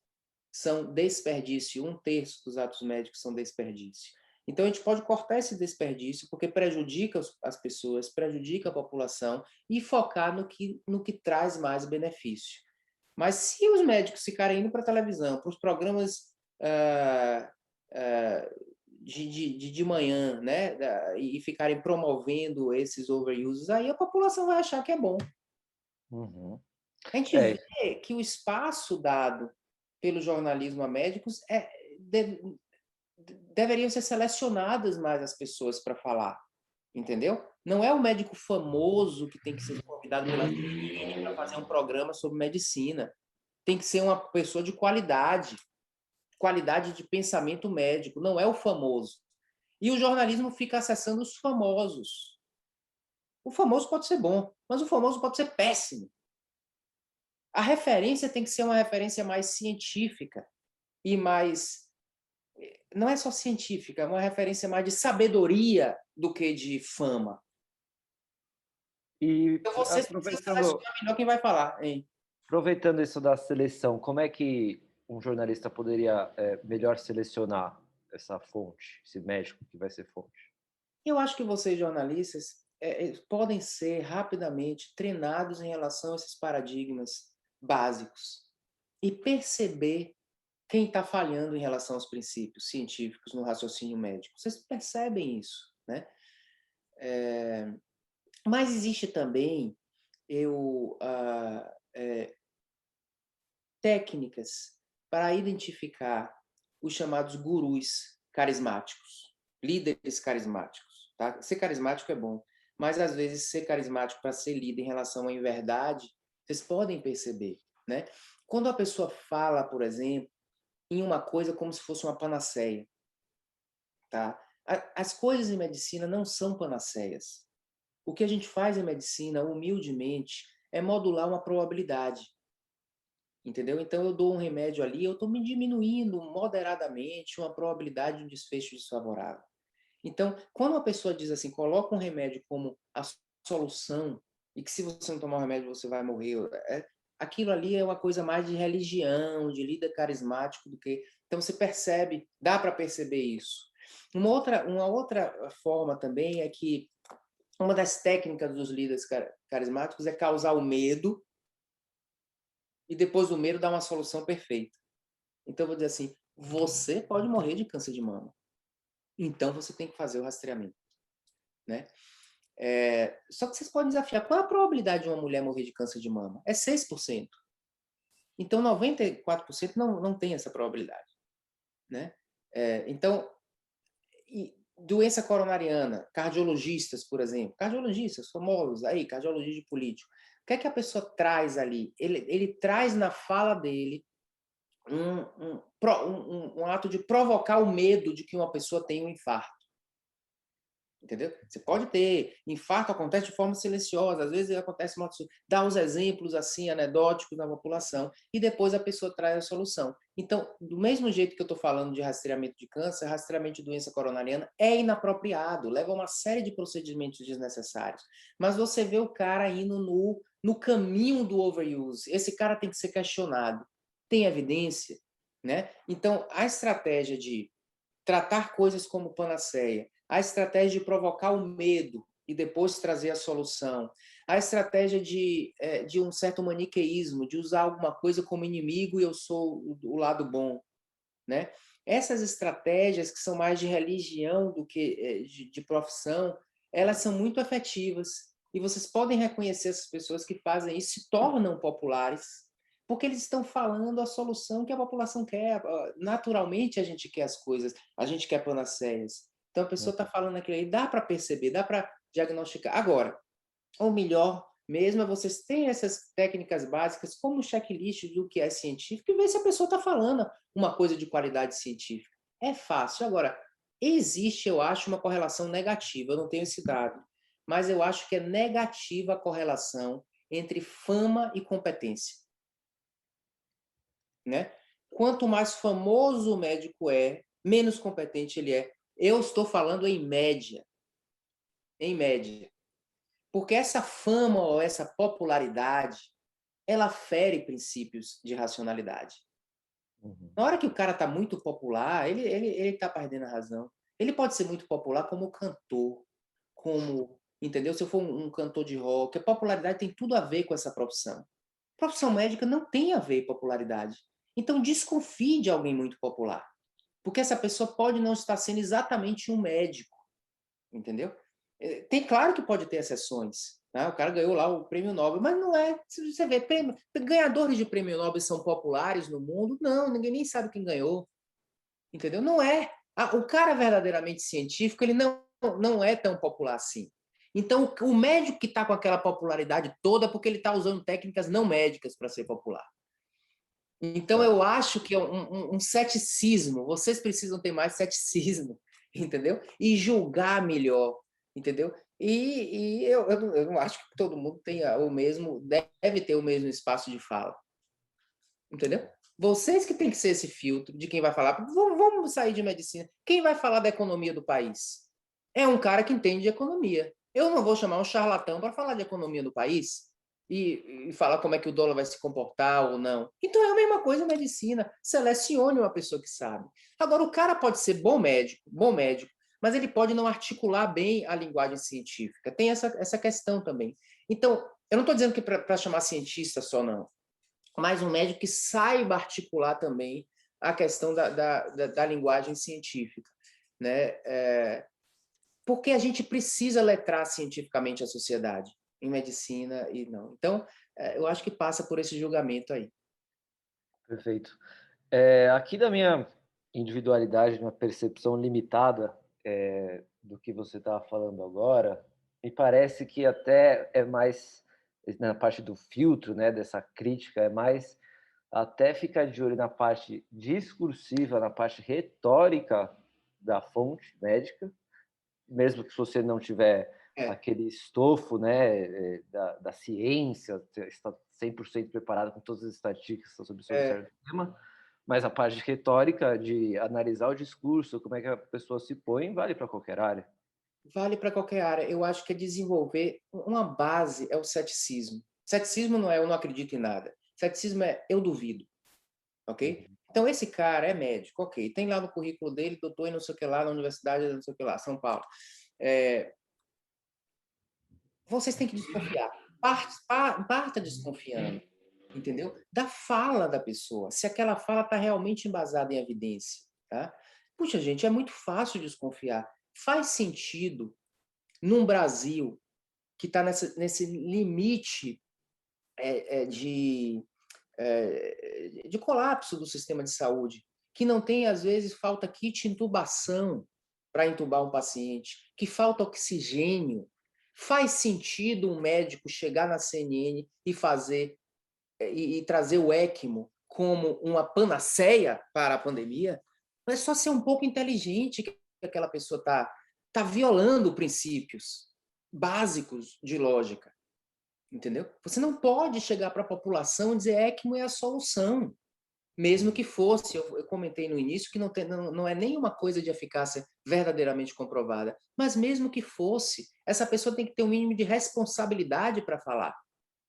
são desperdício. 1/3 dos atos médicos são desperdício. Então, a gente pode cortar esse desperdício, porque prejudica as pessoas, prejudica a população, e focar no que traz mais benefício. Mas se os médicos ficarem indo para a televisão, para os programas de manhã, né, e ficarem promovendo esses overuses, aí a população vai achar que é bom. Uhum. A gente vê que o espaço dado pelo jornalismo a médicos deveriam ser selecionadas mais as pessoas para falar, entendeu? Não é o médico famoso que tem que ser convidado pela CNN para fazer um programa sobre medicina. Tem que ser uma pessoa de qualidade de pensamento médico, não é o famoso. E o jornalismo fica acessando os famosos. O famoso pode ser bom, mas o famoso pode ser péssimo. A referência tem que ser uma referência mais científica e mais... Não é só científica, é uma referência mais de sabedoria do que de fama. E Então você precisa aproveitando, selecionar melhor quem vai falar, hein? aproveitando isso da seleção, como é que um jornalista poderia melhor selecionar essa fonte, esse médico que vai ser fonte? Eu acho que vocês, jornalistas, podem ser rapidamente treinados em relação a esses paradigmas básicos e perceber quem está falhando em relação aos princípios científicos no raciocínio médico. Vocês percebem isso, né? Mas existe também técnicas para identificar os chamados gurus carismáticos, líderes carismáticos. Tá? Ser carismático é bom, mas às vezes ser carismático para ser líder em relação à inverdade, vocês podem perceber, né? Quando a pessoa fala, por exemplo, em uma coisa como se fosse uma panaceia, tá? As coisas em medicina não são panaceias. O que a gente faz em medicina, humildemente, é modular uma probabilidade. Entendeu? Então, eu dou um remédio ali, eu estou me diminuindo moderadamente uma probabilidade de um desfecho desfavorável. Então, quando uma pessoa diz assim, coloca um remédio como a solução, e que se você não tomar o remédio você vai morrer, aquilo ali é uma coisa mais de religião, de líder carismático do que... Então, você percebe, dá para perceber isso. Uma outra forma também é que uma das técnicas dos líderes carismáticos é causar o medo e depois do medo dar uma solução perfeita. Então, eu vou dizer assim, você pode morrer de câncer de mama. Então, você tem que fazer o rastreamento. Né? Só que vocês podem desafiar. Qual é a probabilidade de uma mulher morrer de câncer de mama? É 6%. Então, 94% não tem essa probabilidade, né? Então, doença coronariana, cardiologistas, por exemplo, cardiologistas famosos aí, cardiologista político. O que é que a pessoa traz ali? Ele traz na fala dele um ato de provocar o medo de que uma pessoa tenha um infarto. Entendeu? Você pode ter infarto, acontece de forma silenciosa, às vezes acontece uma... dá uns exemplos assim anedóticos na população e depois a pessoa traz a solução. Então, do mesmo jeito que eu estou falando de rastreamento de câncer, rastreamento de doença coronariana é inapropriado, leva a uma série de procedimentos desnecessários. Mas você vê o cara indo no caminho do overuse. Esse cara tem que ser questionado. Tem evidência, né? Então, a estratégia de tratar coisas como panaceia, a estratégia de provocar o medo e depois trazer a solução, a estratégia de um certo maniqueísmo, de usar alguma coisa como inimigo e eu sou o lado bom, né? Essas estratégias que são mais de religião do que de profissão, elas são muito efetivas e vocês podem reconhecer essas pessoas que fazem isso, se tornam populares, porque eles estão falando a solução que a população quer. Naturalmente a gente quer as coisas, a gente quer panaceias. Então a pessoa está falando aquilo aí, dá para perceber, dá para diagnosticar. Agora, o melhor mesmo é vocês terem essas técnicas básicas como checklist do que é científico e ver se a pessoa está falando uma coisa de qualidade científica. É fácil. Agora, existe, eu acho, uma correlação negativa, eu não tenho esse dado, mas eu acho que é negativa a correlação entre fama e competência, né? Quanto mais famoso o médico é, menos competente ele é. Eu estou falando em média. Em média. Porque essa fama ou essa popularidade, ela fere princípios de racionalidade. Uhum. Na hora que o cara está muito popular, ele está perdendo a razão. Ele pode ser muito popular como cantor, entendeu? Se eu for um cantor de rock, a popularidade tem tudo a ver com essa profissão. Profissão médica não tem a ver com popularidade. Então desconfie de alguém muito popular, porque essa pessoa pode não estar sendo exatamente um médico, entendeu? Tem claro que pode ter exceções. Né? O cara ganhou lá o prêmio Nobel, mas não é. Se você vê, ganhadores de prêmio Nobel são populares no mundo? Não, ninguém nem sabe quem ganhou. Entendeu? Não é. O cara verdadeiramente científico, ele não é tão popular assim. Então, o médico que está com aquela popularidade toda, porque ele está usando técnicas não médicas para ser popular. Então, eu acho que é um ceticismo. Vocês precisam ter mais ceticismo, entendeu? E julgar melhor, entendeu? E eu não acho que todo mundo tenha o mesmo, deve ter o mesmo espaço de fala, entendeu? Vocês que têm que ser esse filtro de quem vai falar. Vamos sair de medicina. Quem vai falar da economia do país? É um cara que entende de economia. Eu não vou chamar um charlatão para falar de economia do país e falar como é que o dólar vai se comportar ou não. Então é a mesma coisa em medicina. Selecione uma pessoa que sabe. Agora, o cara pode ser bom médico, mas ele pode não articular bem a linguagem científica. Tem essa questão também. Então, eu não estou dizendo que para chamar cientista só, não, mas um médico que saiba articular também a questão da linguagem científica, né? Porque a gente precisa letrar cientificamente a sociedade em medicina e não. Então, eu acho que passa por esse julgamento aí. Perfeito. Aqui da minha individualidade, minha percepção limitada do que você estava falando agora, me parece que até é mais, na parte do filtro, né, dessa crítica, é mais até ficar de olho na parte discursiva, na parte retórica da fonte médica, mesmo que você não tiver aquele estofo, né, da ciência, está 100% preparado com todas as estatísticas sobre certo tema, mas a parte retórica de analisar o discurso, como é que a pessoa se põe, vale para qualquer área. Vale para qualquer área. Eu acho que é desenvolver uma base, é o ceticismo. Ceticismo não é eu não acredito em nada. Ceticismo é eu duvido, ok? Então, esse cara é médico, ok. Tem lá no currículo dele, doutor e não sei o que lá, na universidade, não sei o que lá, São Paulo. Vocês têm que desconfiar. Parta desconfiando, entendeu? Da fala da pessoa, se aquela fala está realmente embasada em evidência, tá? Puxa, gente, é muito fácil desconfiar. Faz sentido, num Brasil que está nesse limite de colapso do sistema de saúde, que não tem, às vezes, falta kit intubação para intubar um paciente, que falta oxigênio. Faz sentido um médico chegar na CNN e trazer o ECMO como uma panaceia para a pandemia? Mas é só ser um pouco inteligente que aquela pessoa está violando princípios básicos de lógica. Entendeu? Você não pode chegar para a população e dizer ECMO é a solução. Mesmo que fosse, eu comentei no início que não é nenhuma coisa de eficácia verdadeiramente comprovada, mas mesmo que fosse, essa pessoa tem que ter um mínimo de responsabilidade para falar.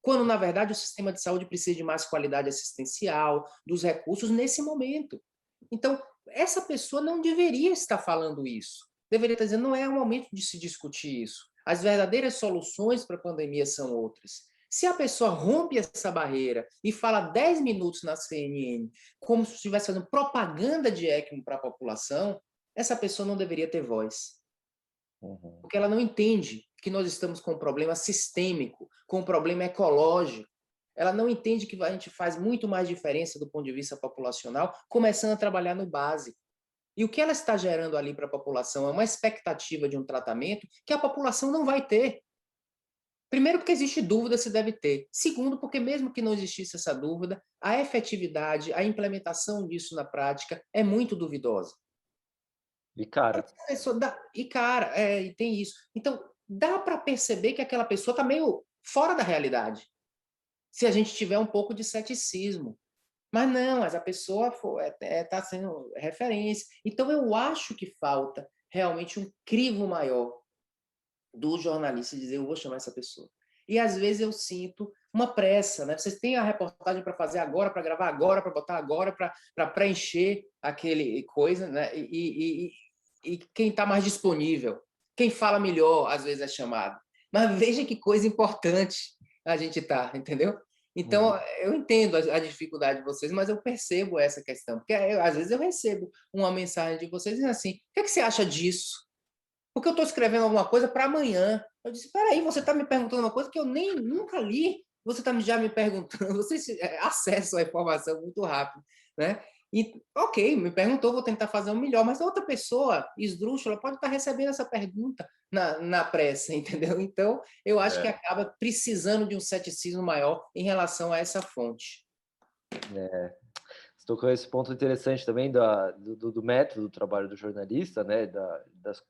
Quando, na verdade, o sistema de saúde precisa de mais qualidade assistencial, dos recursos nesse momento. Então, essa pessoa não deveria estar falando isso. Deveria estar dizendo, não é o momento de se discutir isso. As verdadeiras soluções para a pandemia são outras. Se a pessoa rompe essa barreira e fala 10 minutos na CNN, como se estivesse fazendo propaganda de ECMO para a população, essa pessoa não deveria ter voz. Porque ela não entende que nós estamos com um problema sistêmico, com um problema ecológico. Ela não entende que a gente faz muito mais diferença do ponto de vista populacional, começando a trabalhar no básico. E o que ela está gerando ali para a população é uma expectativa de um tratamento que a população não vai ter. Primeiro, porque existe dúvida se deve ter. Segundo, porque mesmo que não existisse essa dúvida, a efetividade, a implementação disso na prática é muito duvidosa. E, cara, E tem isso. Então, dá para perceber que aquela pessoa está meio fora da realidade, se a gente tiver um pouco de ceticismo. Mas não, mas a pessoa está sendo referência. Então, eu acho que falta realmente um crivo maior do jornalista dizer, eu vou chamar essa pessoa. E, às vezes, eu sinto uma pressa, né? Vocês têm a reportagem para fazer agora, para gravar agora, para botar agora, para preencher aquele coisa, né? E quem está mais disponível, quem fala melhor, às vezes é chamado. Mas veja que coisa importante a gente está, entendeu? Então, eu entendo a dificuldade de vocês, mas eu percebo essa questão. Porque, às vezes, eu recebo uma mensagem de vocês dizendo assim, o que você acha disso? Porque eu estou escrevendo alguma coisa para amanhã. Eu disse, espera aí, você está me perguntando uma coisa que eu nunca li. Você está já me perguntando. Você acessa a informação muito rápido, né? E, ok, me perguntou, vou tentar fazer o melhor. Mas outra pessoa, esdrúxula, pode estar recebendo essa pergunta na pressa, entendeu? Então, eu acho que acaba precisando de um ceticismo maior em relação a essa fonte. Você tocou esse ponto interessante também do método do trabalho do jornalista, né?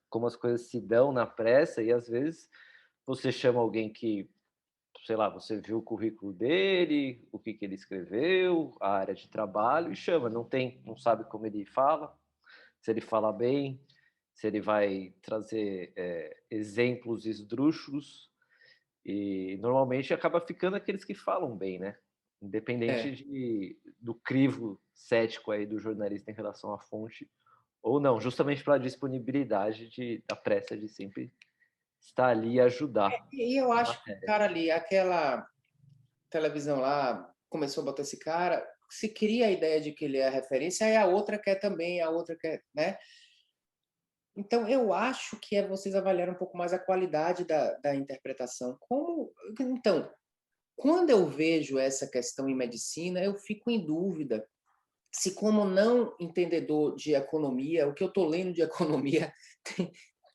Como as coisas se dão na pressa, e às vezes você chama alguém que, sei lá, você viu o currículo dele, o que ele escreveu, a área de trabalho, e chama, não sabe como ele fala, se ele fala bem, se ele vai trazer exemplos esdrúxulos, e normalmente acaba ficando aqueles que falam bem, né? Independente do crivo cético aí do jornalista em relação à fonte, ou não, justamente pela disponibilidade da pressa de sempre estar ali e ajudar. E eu acho que o cara ali, aquela televisão lá, começou a botar esse cara, se cria a ideia de que ele é a referência, aí a outra quer também, a outra quer, né? Então, eu acho que é vocês avaliarem um pouco mais a qualidade da interpretação. Então, quando eu vejo essa questão em medicina, eu fico em dúvida se, como não entendedor de economia, o que eu estou lendo de economia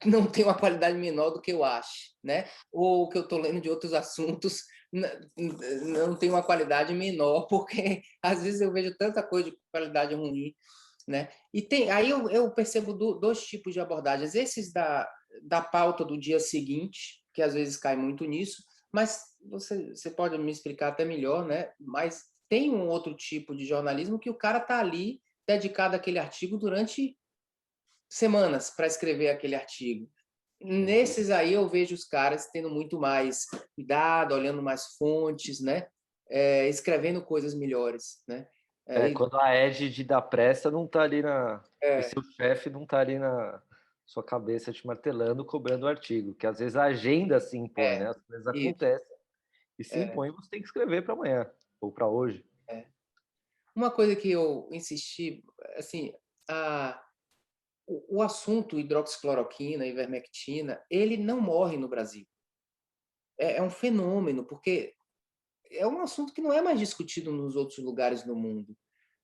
não tem uma qualidade menor do que eu acho, né? Ou o que eu estou lendo de outros assuntos não tem uma qualidade menor, porque às vezes eu vejo tanta coisa de qualidade ruim, né? E aí eu percebo dois tipos de abordagens. Esses da pauta do dia seguinte, que às vezes cai muito nisso, mas você pode me explicar até melhor, né? Mas tem um outro tipo de jornalismo que o cara está ali dedicado àquele artigo durante semanas para escrever aquele artigo. Nesses aí eu vejo os caras tendo muito mais cuidado, olhando mais fontes, né? Escrevendo coisas melhores, né? Quando a Ed da pressa não está ali o É, seu chefe não está ali na sua cabeça te martelando, cobrando o artigo, que às vezes a agenda se impõe, né? As coisas isso, acontecem e se impõe, você tem que escrever para amanhã ou para hoje. Uma coisa que eu insisti, assim, o assunto hidroxicloroquina, ivermectina, ele não morre no Brasil. é um fenômeno, porque é um assunto que não é mais discutido nos outros lugares do mundo,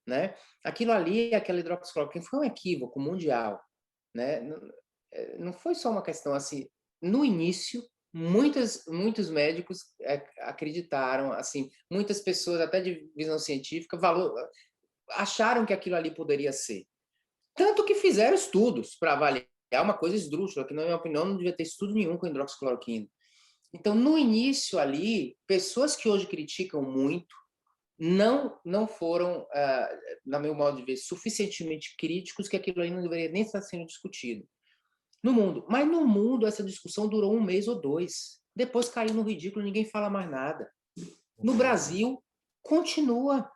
né? Aquilo ali, aquela hidroxicloroquina, foi um equívoco mundial, né? Não foi só uma questão assim. No início, muitos médicos acreditaram, assim, muitas pessoas, até de visão científica, acharam que aquilo ali poderia ser. Tanto que fizeram estudos para avaliar uma coisa esdrúxula, que, na minha opinião, não devia ter estudo nenhum com hidroxicloroquina. Então, no início ali, pessoas que hoje criticam muito não foram, na meu modo de ver, suficientemente críticos que aquilo aí não deveria nem estar sendo discutido no mundo. Mas no mundo essa discussão durou 1 mês ou 2. Depois caiu no ridículo, ninguém fala mais nada. No Brasil, continua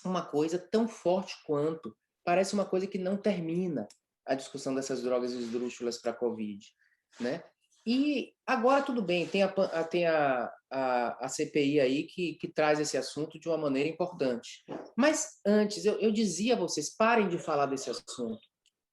uma coisa tão forte quanto. Parece uma coisa que não termina a discussão dessas drogas esdrúxulas para a Covid, né? E agora tudo bem, tem a CPI aí que traz esse assunto de uma maneira importante. Mas antes, eu dizia a vocês, parem de falar desse assunto.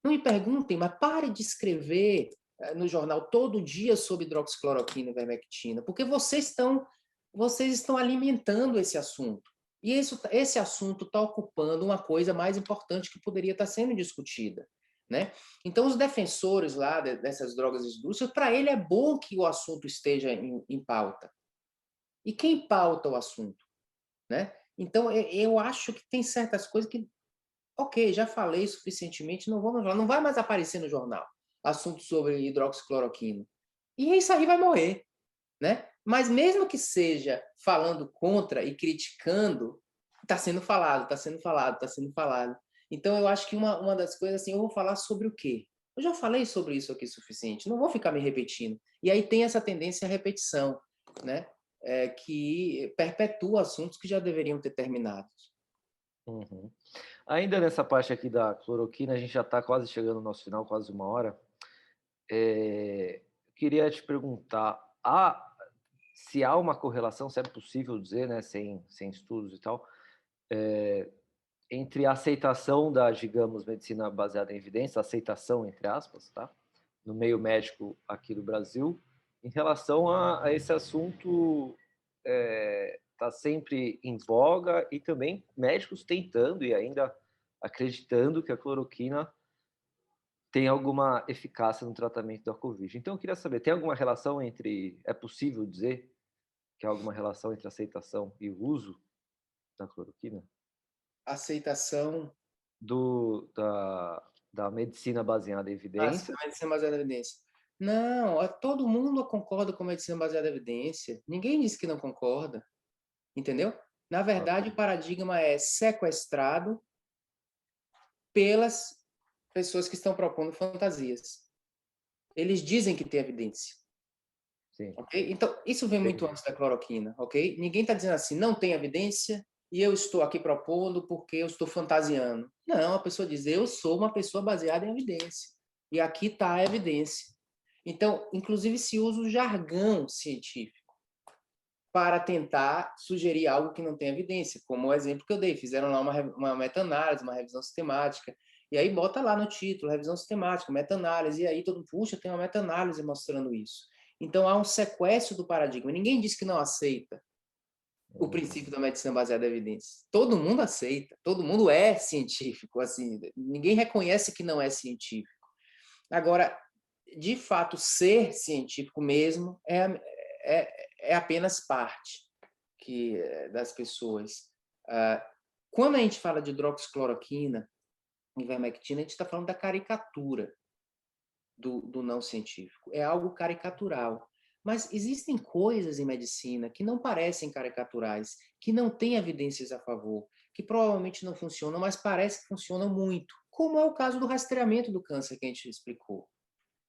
Não me perguntem, mas parem de escrever no jornal todo dia sobre hidroxicloroquina e vermectina, porque vocês estão alimentando esse assunto. E esse assunto está ocupando uma coisa mais importante que poderia estar sendo discutida, né? Então, os defensores lá dessas drogas esdrúxulas, para ele é bom que o assunto esteja em pauta. E quem pauta o assunto, né? Então, eu acho que tem certas coisas que, ok, já falei suficientemente, não vamos falar, não vai mais aparecer no jornal assunto sobre hidroxicloroquina. E isso aí vai morrer, né? Mas mesmo que seja falando contra e criticando, está sendo falado, está sendo falado, está sendo falado. Então, eu acho que uma das coisas, assim, eu vou falar sobre o quê? Eu já falei sobre isso aqui o suficiente, não vou ficar me repetindo. E aí tem essa tendência à repetição, né? Que perpetua assuntos que já deveriam ter terminado. Uhum. Ainda nessa parte aqui da cloroquina, a gente já está quase chegando no nosso final, quase 1 hora. Eu queria te perguntar, se há uma correlação, se é possível dizer, né, sem estudos e tal, entre a aceitação da, digamos, medicina baseada em evidência, aceitação, entre aspas, tá? No meio médico aqui do Brasil, em relação a esse assunto está sempre em voga e também médicos tentando e ainda acreditando que a cloroquina tem alguma eficácia no tratamento da Covid. Então, eu queria saber, tem alguma relação entre, é possível dizer que há alguma relação entre aceitação e o uso da cloroquina? Aceitação. Da medicina baseada em Sim, evidências. a medicina baseada em evidência. Não, todo mundo concorda com a medicina baseada em evidência. Ninguém disse que não concorda, entendeu? Na verdade, o paradigma é sequestrado pelas pessoas que estão propondo fantasias. Eles dizem que tem evidência, Sim. ok? Então, isso vem muito antes da cloroquina, ok? Ninguém está dizendo assim, não tem evidência e eu estou aqui propondo porque eu estou fantasiando. Não, a pessoa diz, eu sou uma pessoa baseada em evidência. E aqui está a evidência. Então, inclusive, se usa o jargão científico para tentar sugerir algo que não tem evidência, como o exemplo que eu dei. Fizeram lá uma meta-análise, uma revisão sistemática, e aí bota lá no título, revisão sistemática, meta-análise, e aí todo mundo, puxa, tem uma meta-análise mostrando isso. Então, há um sequestro do paradigma. Ninguém diz que não aceita o princípio da medicina baseada em evidências. Todo mundo aceita, todo mundo é científico, assim, ninguém reconhece que não é científico. Agora, de fato, ser científico mesmo é apenas parte das pessoas. Quando a gente fala de hidroxicloroquina e ivermectina, a gente está falando da caricatura do não científico. É algo caricatural. Mas existem coisas em medicina que não parecem caricaturais, que não têm evidências a favor, que provavelmente não funcionam, mas parece que funcionam muito, como é o caso do rastreamento do câncer que a gente explicou.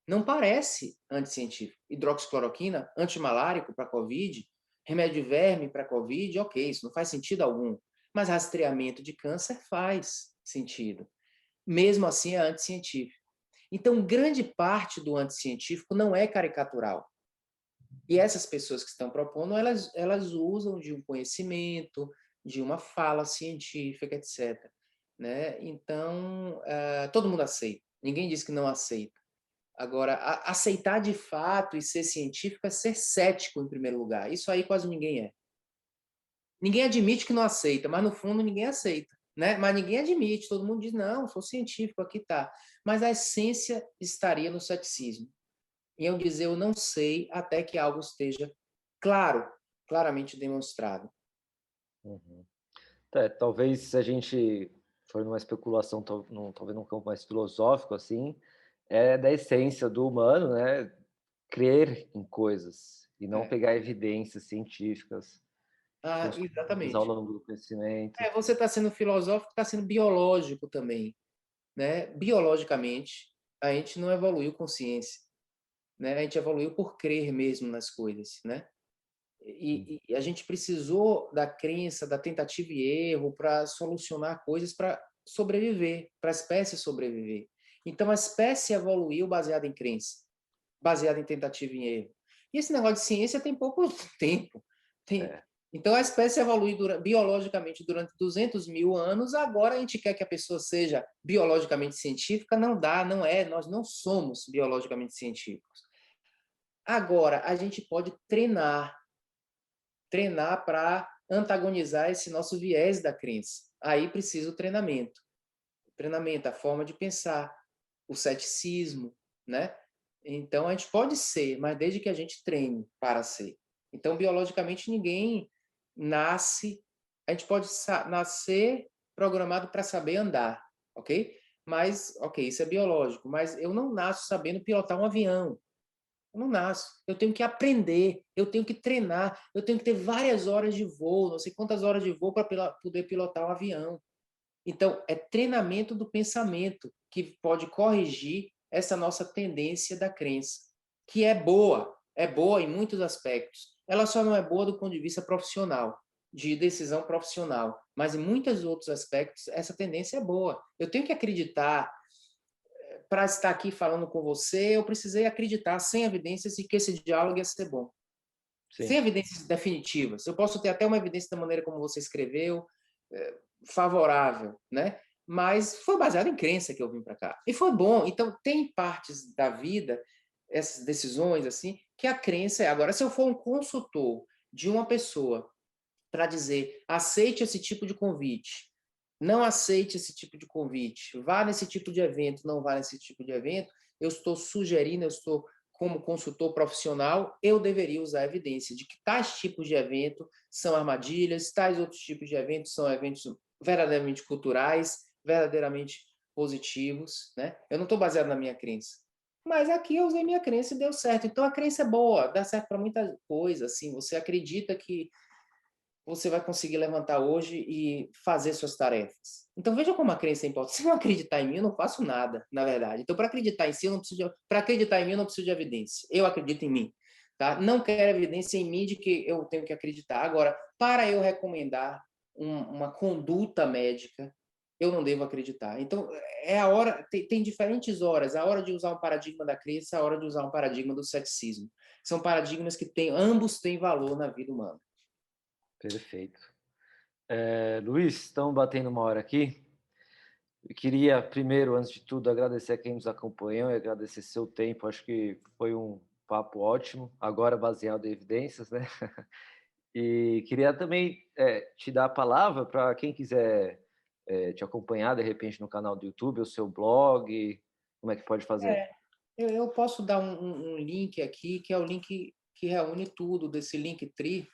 Não parece anticientífico. Hidroxicloroquina, antimalárico para COVID, remédio de verme para COVID, ok, isso não faz sentido algum. Mas rastreamento de câncer faz sentido. Mesmo assim, é anticientífico. Então, grande parte do anticientífico não é caricatural. E essas pessoas que estão propondo, elas usam de um conhecimento, de uma fala científica, etc. Né? Então, todo mundo aceita. Ninguém diz que não aceita. Agora, aceitar de fato e ser científico é ser cético, em primeiro lugar. Isso aí quase ninguém é. Ninguém admite que não aceita, mas no fundo ninguém aceita, né? Mas ninguém admite, todo mundo diz, não, sou científico, aqui tá. Mas a essência estaria no ceticismo. Em eu dizer, eu não sei, até que algo esteja claro, claramente demonstrado. Uhum. Talvez se a gente for numa especulação, talvez num campo mais filosófico, assim, é da essência do humano, né? Crer em coisas e não pegar evidências científicas, construídas ao Exatamente. longo do conhecimento. Você está sendo filosófico, está sendo biológico também, né? Biologicamente, a gente não evoluiu com ciência, né? A gente evoluiu por crer mesmo nas coisas, né? E a gente precisou da crença, da tentativa e erro para solucionar coisas para sobreviver, para a espécie sobreviver. Então, a espécie evoluiu baseada em crença, baseada em tentativa e erro. E esse negócio de ciência tem pouco tempo. Então, a espécie evoluiu biologicamente durante 200 mil anos, agora a gente quer que a pessoa seja biologicamente científica, não dá, não é, nós não somos biologicamente científicos. Agora, a gente pode treinar para antagonizar esse nosso viés da crença. Aí precisa o treinamento. O treinamento, a forma de pensar, o ceticismo, né? Então, a gente pode ser, mas desde que a gente treine para ser. Então, biologicamente, ninguém nasce. A gente pode nascer programado para saber andar, ok? Mas, ok, isso é biológico. Mas eu não nasço sabendo pilotar um avião. Eu não nasço. Eu tenho que aprender, eu tenho que treinar, eu tenho que ter várias horas de voo, não sei quantas horas de voo para poder pilotar um avião. Então, é treinamento do pensamento que pode corrigir essa nossa tendência da crença, que é boa em muitos aspectos. Ela só não é boa do ponto de vista profissional, de decisão profissional, mas em muitos outros aspectos essa tendência é boa. Eu tenho que acreditar para estar aqui falando com você, eu precisei acreditar sem evidências de que esse diálogo ia ser bom. Sem Sim. evidências definitivas. Eu posso ter até uma evidência da maneira como você escreveu, favorável, né? Mas foi baseado em crença que eu vim para cá. E foi bom. Então, tem partes da vida, essas decisões, assim, que a crença é. Agora, se eu for um consultor de uma pessoa para dizer aceite esse tipo de convite, não aceite esse tipo de convite, vá nesse tipo de evento, não vá nesse tipo de evento, eu estou sugerindo, eu estou como consultor profissional, eu deveria usar a evidência de que tais tipos de evento são armadilhas, tais outros tipos de eventos são eventos verdadeiramente culturais, verdadeiramente positivos, né? Eu não estou baseado na minha crença. Mas aqui eu usei minha crença e deu certo. Então a crença é boa, dá certo para muita coisa, assim, você acredita que você vai conseguir levantar hoje e fazer suas tarefas. Então veja como a crença é importante. Se não acreditar em mim, eu não faço nada, na verdade. Então para acreditar em si, eu não preciso para acreditar em mim, eu não preciso de evidência. Eu acredito em mim, tá? Não quero evidência em mim de que eu tenho que acreditar. Agora, para eu recomendar uma conduta médica, eu não devo acreditar. Então é a hora, tem diferentes horas. A hora de usar um paradigma da crença, a hora de usar um paradigma do ceticismo. São paradigmas que ambos têm valor na vida humana. Perfeito. Luiz, estamos batendo uma hora aqui. Eu queria, primeiro, antes de tudo, agradecer a quem nos acompanhou e agradecer seu tempo. Acho que foi um papo ótimo, agora baseado em evidências, né? E queria também te dar a palavra para quem quiser te acompanhar, de repente, no canal do YouTube, o seu blog, como é que pode fazer? Eu posso dar um link aqui, que é o link que reúne tudo desse Linktree.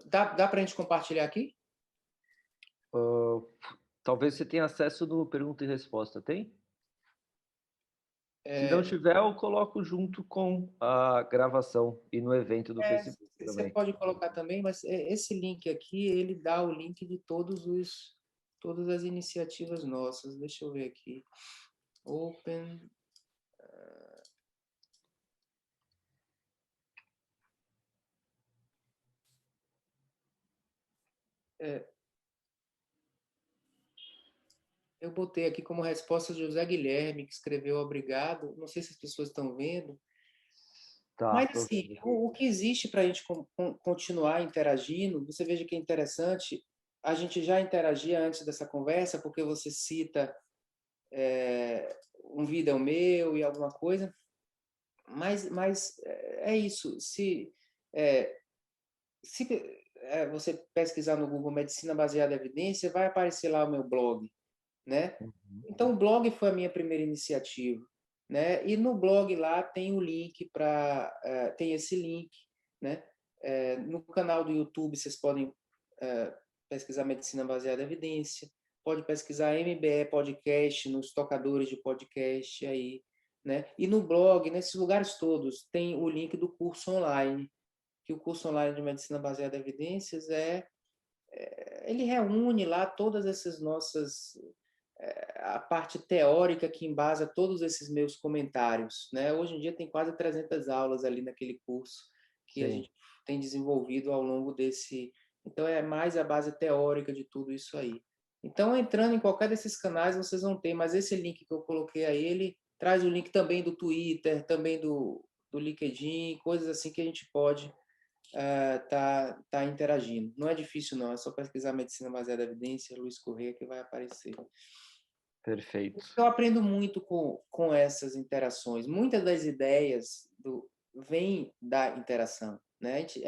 Dá para a gente compartilhar aqui? Uh, Talvez você tenha acesso no pergunta e resposta, tem? Se não É, tiver, eu coloco junto com a gravação e no evento do Facebook você também. pode colocar também, mas esse link aqui, ele dá o link de todas as iniciativas nossas. Deixa eu ver aqui. Open. É, eu botei aqui como resposta José Guilherme, que escreveu obrigado. Não sei se as pessoas estão vendo. Tá, Mas, tô assim, vendo aqui. o que existe para a gente continuar interagindo, você veja que é interessante, a gente já interagia antes dessa conversa, porque você cita um vídeo é o meu e alguma coisa, mas é isso. Se você pesquisar no Google Medicina Baseada em Evidência, vai aparecer lá o meu blog, né? Uhum. Então, o blog foi a minha primeira iniciativa, né? E no blog lá tem o link tem esse link, né? No canal do YouTube vocês podem pesquisar Medicina Baseada em Evidência, pode pesquisar MBE Podcast nos tocadores de podcast aí, né? E no blog, nesses lugares todos, tem o link do curso online, que o curso online de Medicina Baseada em Evidências ele reúne lá todas essas nossas a parte teórica que embasa todos esses meus comentários, né? Hoje em dia tem quase 300 aulas ali naquele curso que a Sim, gente tem desenvolvido ao longo desse. Então é mais a base teórica de tudo isso aí. Então entrando em qualquer desses canais vocês vão ter, mas esse link que eu coloquei aí, ele traz o link também do Twitter, também do LinkedIn, coisas assim que a gente pode tá interagindo. Não é difícil não, é só pesquisar medicina baseada em evidência, Luiz Corrêa, que vai aparecer. perfeito. Eu aprendo muito com essas interações. Muitas das ideias vêm da interação, né? A gente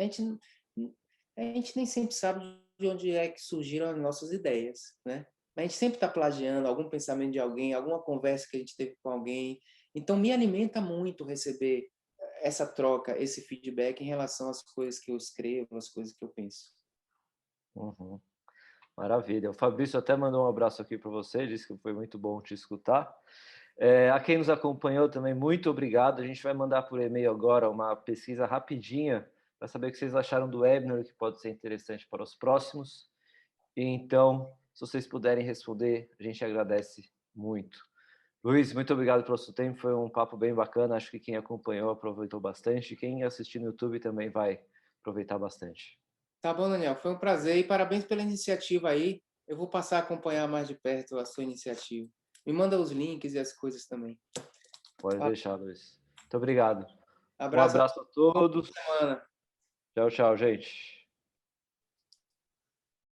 nem sempre sabe de onde é que surgiram as nossas ideias, né? A gente sempre está plagiando algum pensamento de alguém, alguma conversa que a gente teve com alguém. Então, me alimenta muito receber essa troca, esse feedback em relação às coisas que eu escrevo, às coisas que eu penso. Uhum. Maravilha. O Fabrício até mandou um abraço aqui para você, disse que foi muito bom te escutar. A quem nos acompanhou também, muito obrigado. A gente vai mandar por e-mail agora uma pesquisa rapidinha para saber o que vocês acharam do webinar, que pode ser interessante para os próximos. E então, se vocês puderem responder, a gente agradece muito. Luiz, muito obrigado pelo seu tempo, foi um papo bem bacana. Acho que quem acompanhou aproveitou bastante. Quem assistiu no YouTube também vai aproveitar bastante. Tá bom, Daniel, foi um prazer e parabéns pela iniciativa aí. Eu vou passar a acompanhar mais de perto a sua iniciativa. Me manda os links e as coisas também. Pode deixar, Luiz. Muito obrigado. Um Abraço, abraço a boa todos. semana. Tchau, tchau, gente.